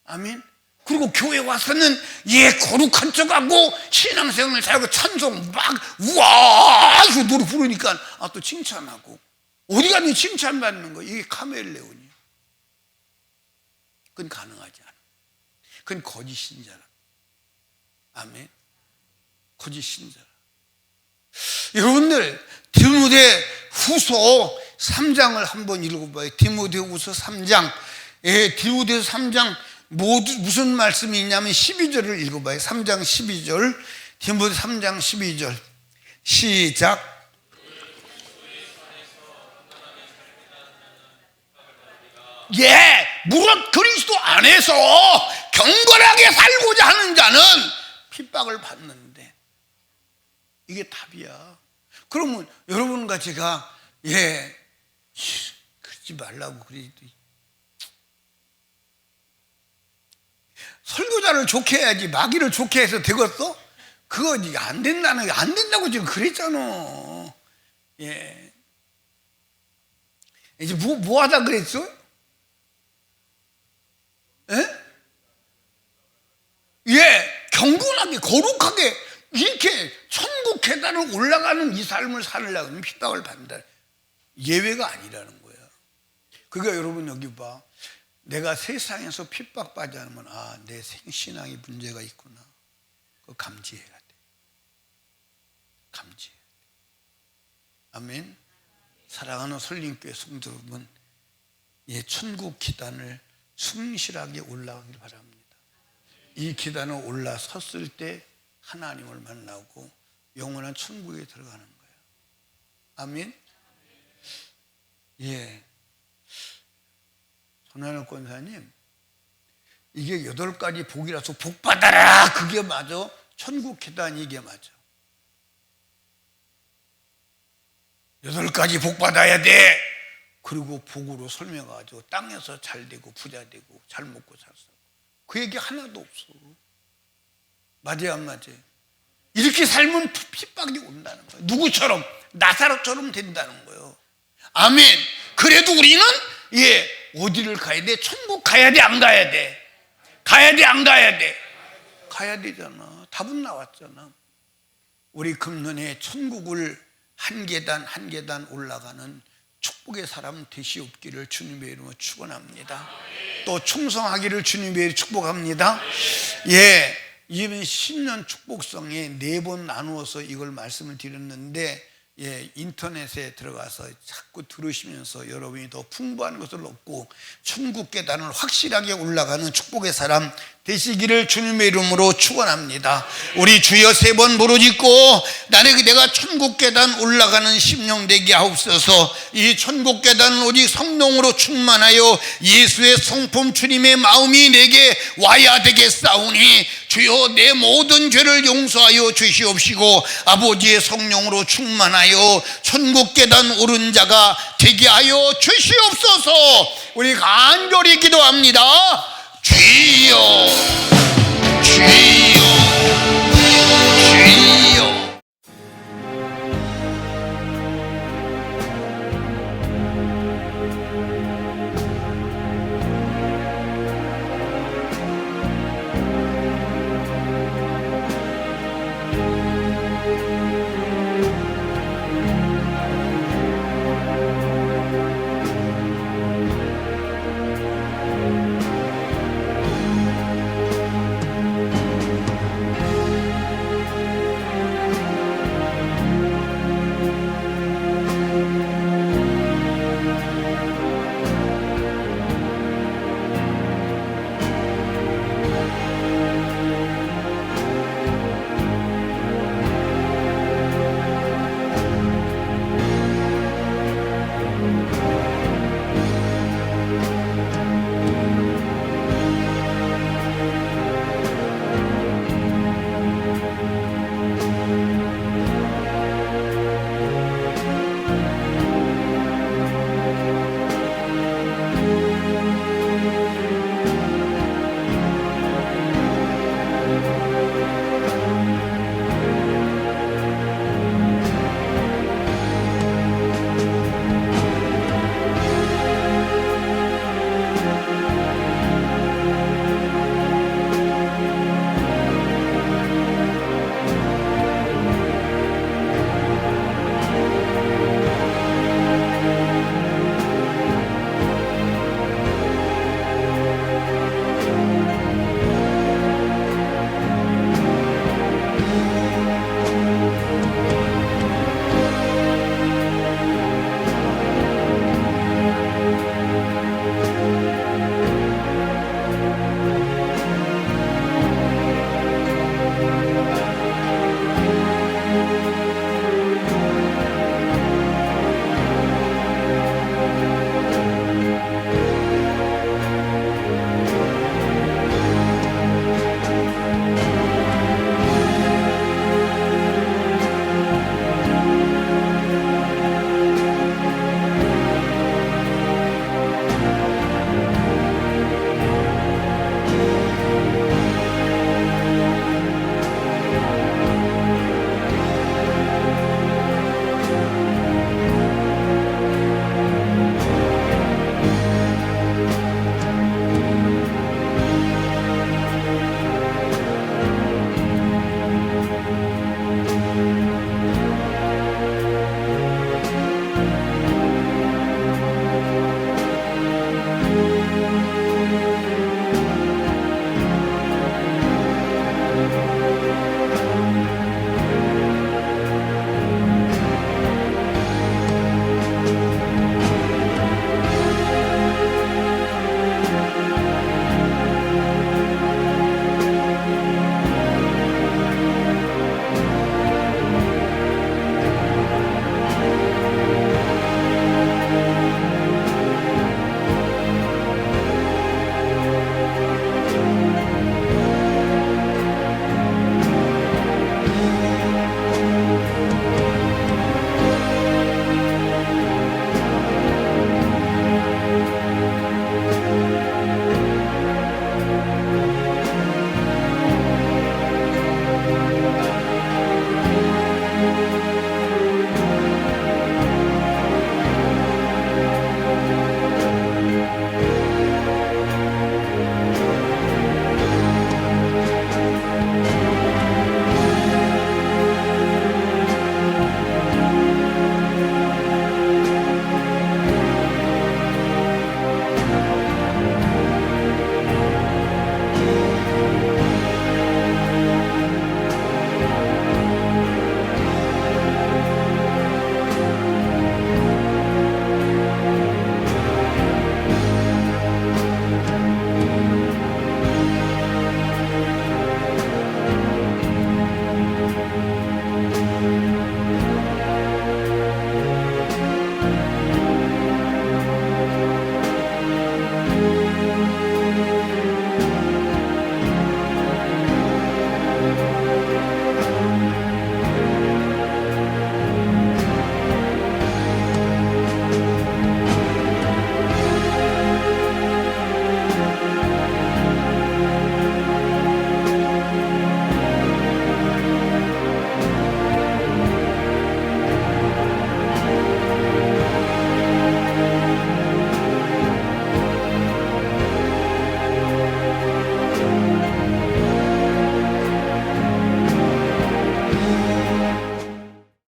아멘. 그리고 교회 와서는 거룩한 척하고 신앙생활을 잘하고 찬송 막 우와 이거 노래 부르니까 또 칭찬하고. 어디 가니 칭찬받는 거. 이게 카멜레온이에요. 그건 가능하지 않아. 그건 거짓 신자라. 아멘. 거짓 신자라. 여러분들 디모데 후서 3장을 한번 읽어봐요. 디모데 후서 3장. 디모데 3장 무슨 말씀이 있냐면 12절을 읽어봐요. 3장 12절. 디모데 3장 12절. 시작. 무릇 그리스도 안에서 경건하게 살고자 하는 자는 핍박을 받는데. 이게 답이야. 그러면 여러분과 제가 그러지 말라고 그래도 설교자를 좋게 해야지 마귀를 좋게 해서 되겠어? 그거 안 된다는 게 안 된다고 지금 그랬잖아. 이제 뭐 하다 그랬어? 경건하게 거룩하게 이렇게 천국 계단을 올라가는 이 삶을 살려면 핍박을 받는다. 예외가 아니라는 거야. 그러니까 여러분 여기 봐. 내가 세상에서 핍박받지 않으면 내 신앙에 문제가 있구나. 그거 감지해야 돼. 감지해야 돼. 아멘. 사랑하는 설림교회 성도 여러분, 천국 계단을 충실하게 올라가길 바랍니다. 이 계단을 올라섰을 때 하나님을 만나고 영원한 천국에 들어가는 거예요. 아멘. 손하늘 권사님, 이게 8가지 복이라서 복 받아라, 그게 맞아? 천국 계단 이게 맞아? 8가지 복 받아야 돼. 그리고 복으로 설명하죠. 땅에서 잘 되고 부자 되고 잘 먹고 잘 살고. 그 얘기 하나도 없어. 맞아요, 안 맞아요? 이렇게 살면 핍박이 온다는 거예요. 누구처럼? 나사로처럼 된다는 거예요. 아멘. 그래도 우리는 어디를 가야 돼? 천국 가야 돼, 안 가야 돼? 가야 돼, 안 가야 돼? 가야 되잖아. 답은 나왔잖아. 우리 금년에 천국을 한 계단 한 계단 올라가는 축복의 사람 되시옵기를 주님의 이름으로 축원합니다. 또 충성하기를 주님의 이름으로 축복합니다. 이번 신년 축복성에 4번 나누어서 이걸 말씀을 드렸는데 인터넷에 들어가서 자꾸 들으시면서 여러분이 더 풍부한 것을 얻고 천국 계단을 확실하게 올라가는 축복의 사람 되시기를 주님의 이름으로 축원합니다. 우리 주여 3번 부르짖고 내가 천국 계단 올라가는 심령 되게 하옵소서. 이 천국 계단은 오직 성령으로 충만하여 예수의 성품 주님의 마음이 내게 와야 되겠사오니 주여 내 모든 죄를 용서하여 주시옵시고 아버지의 성령으로 충만하여 천국 계단 오른 자가 되게 하여 주시옵소서. 우리 간절히 기도합니다. 주여 주여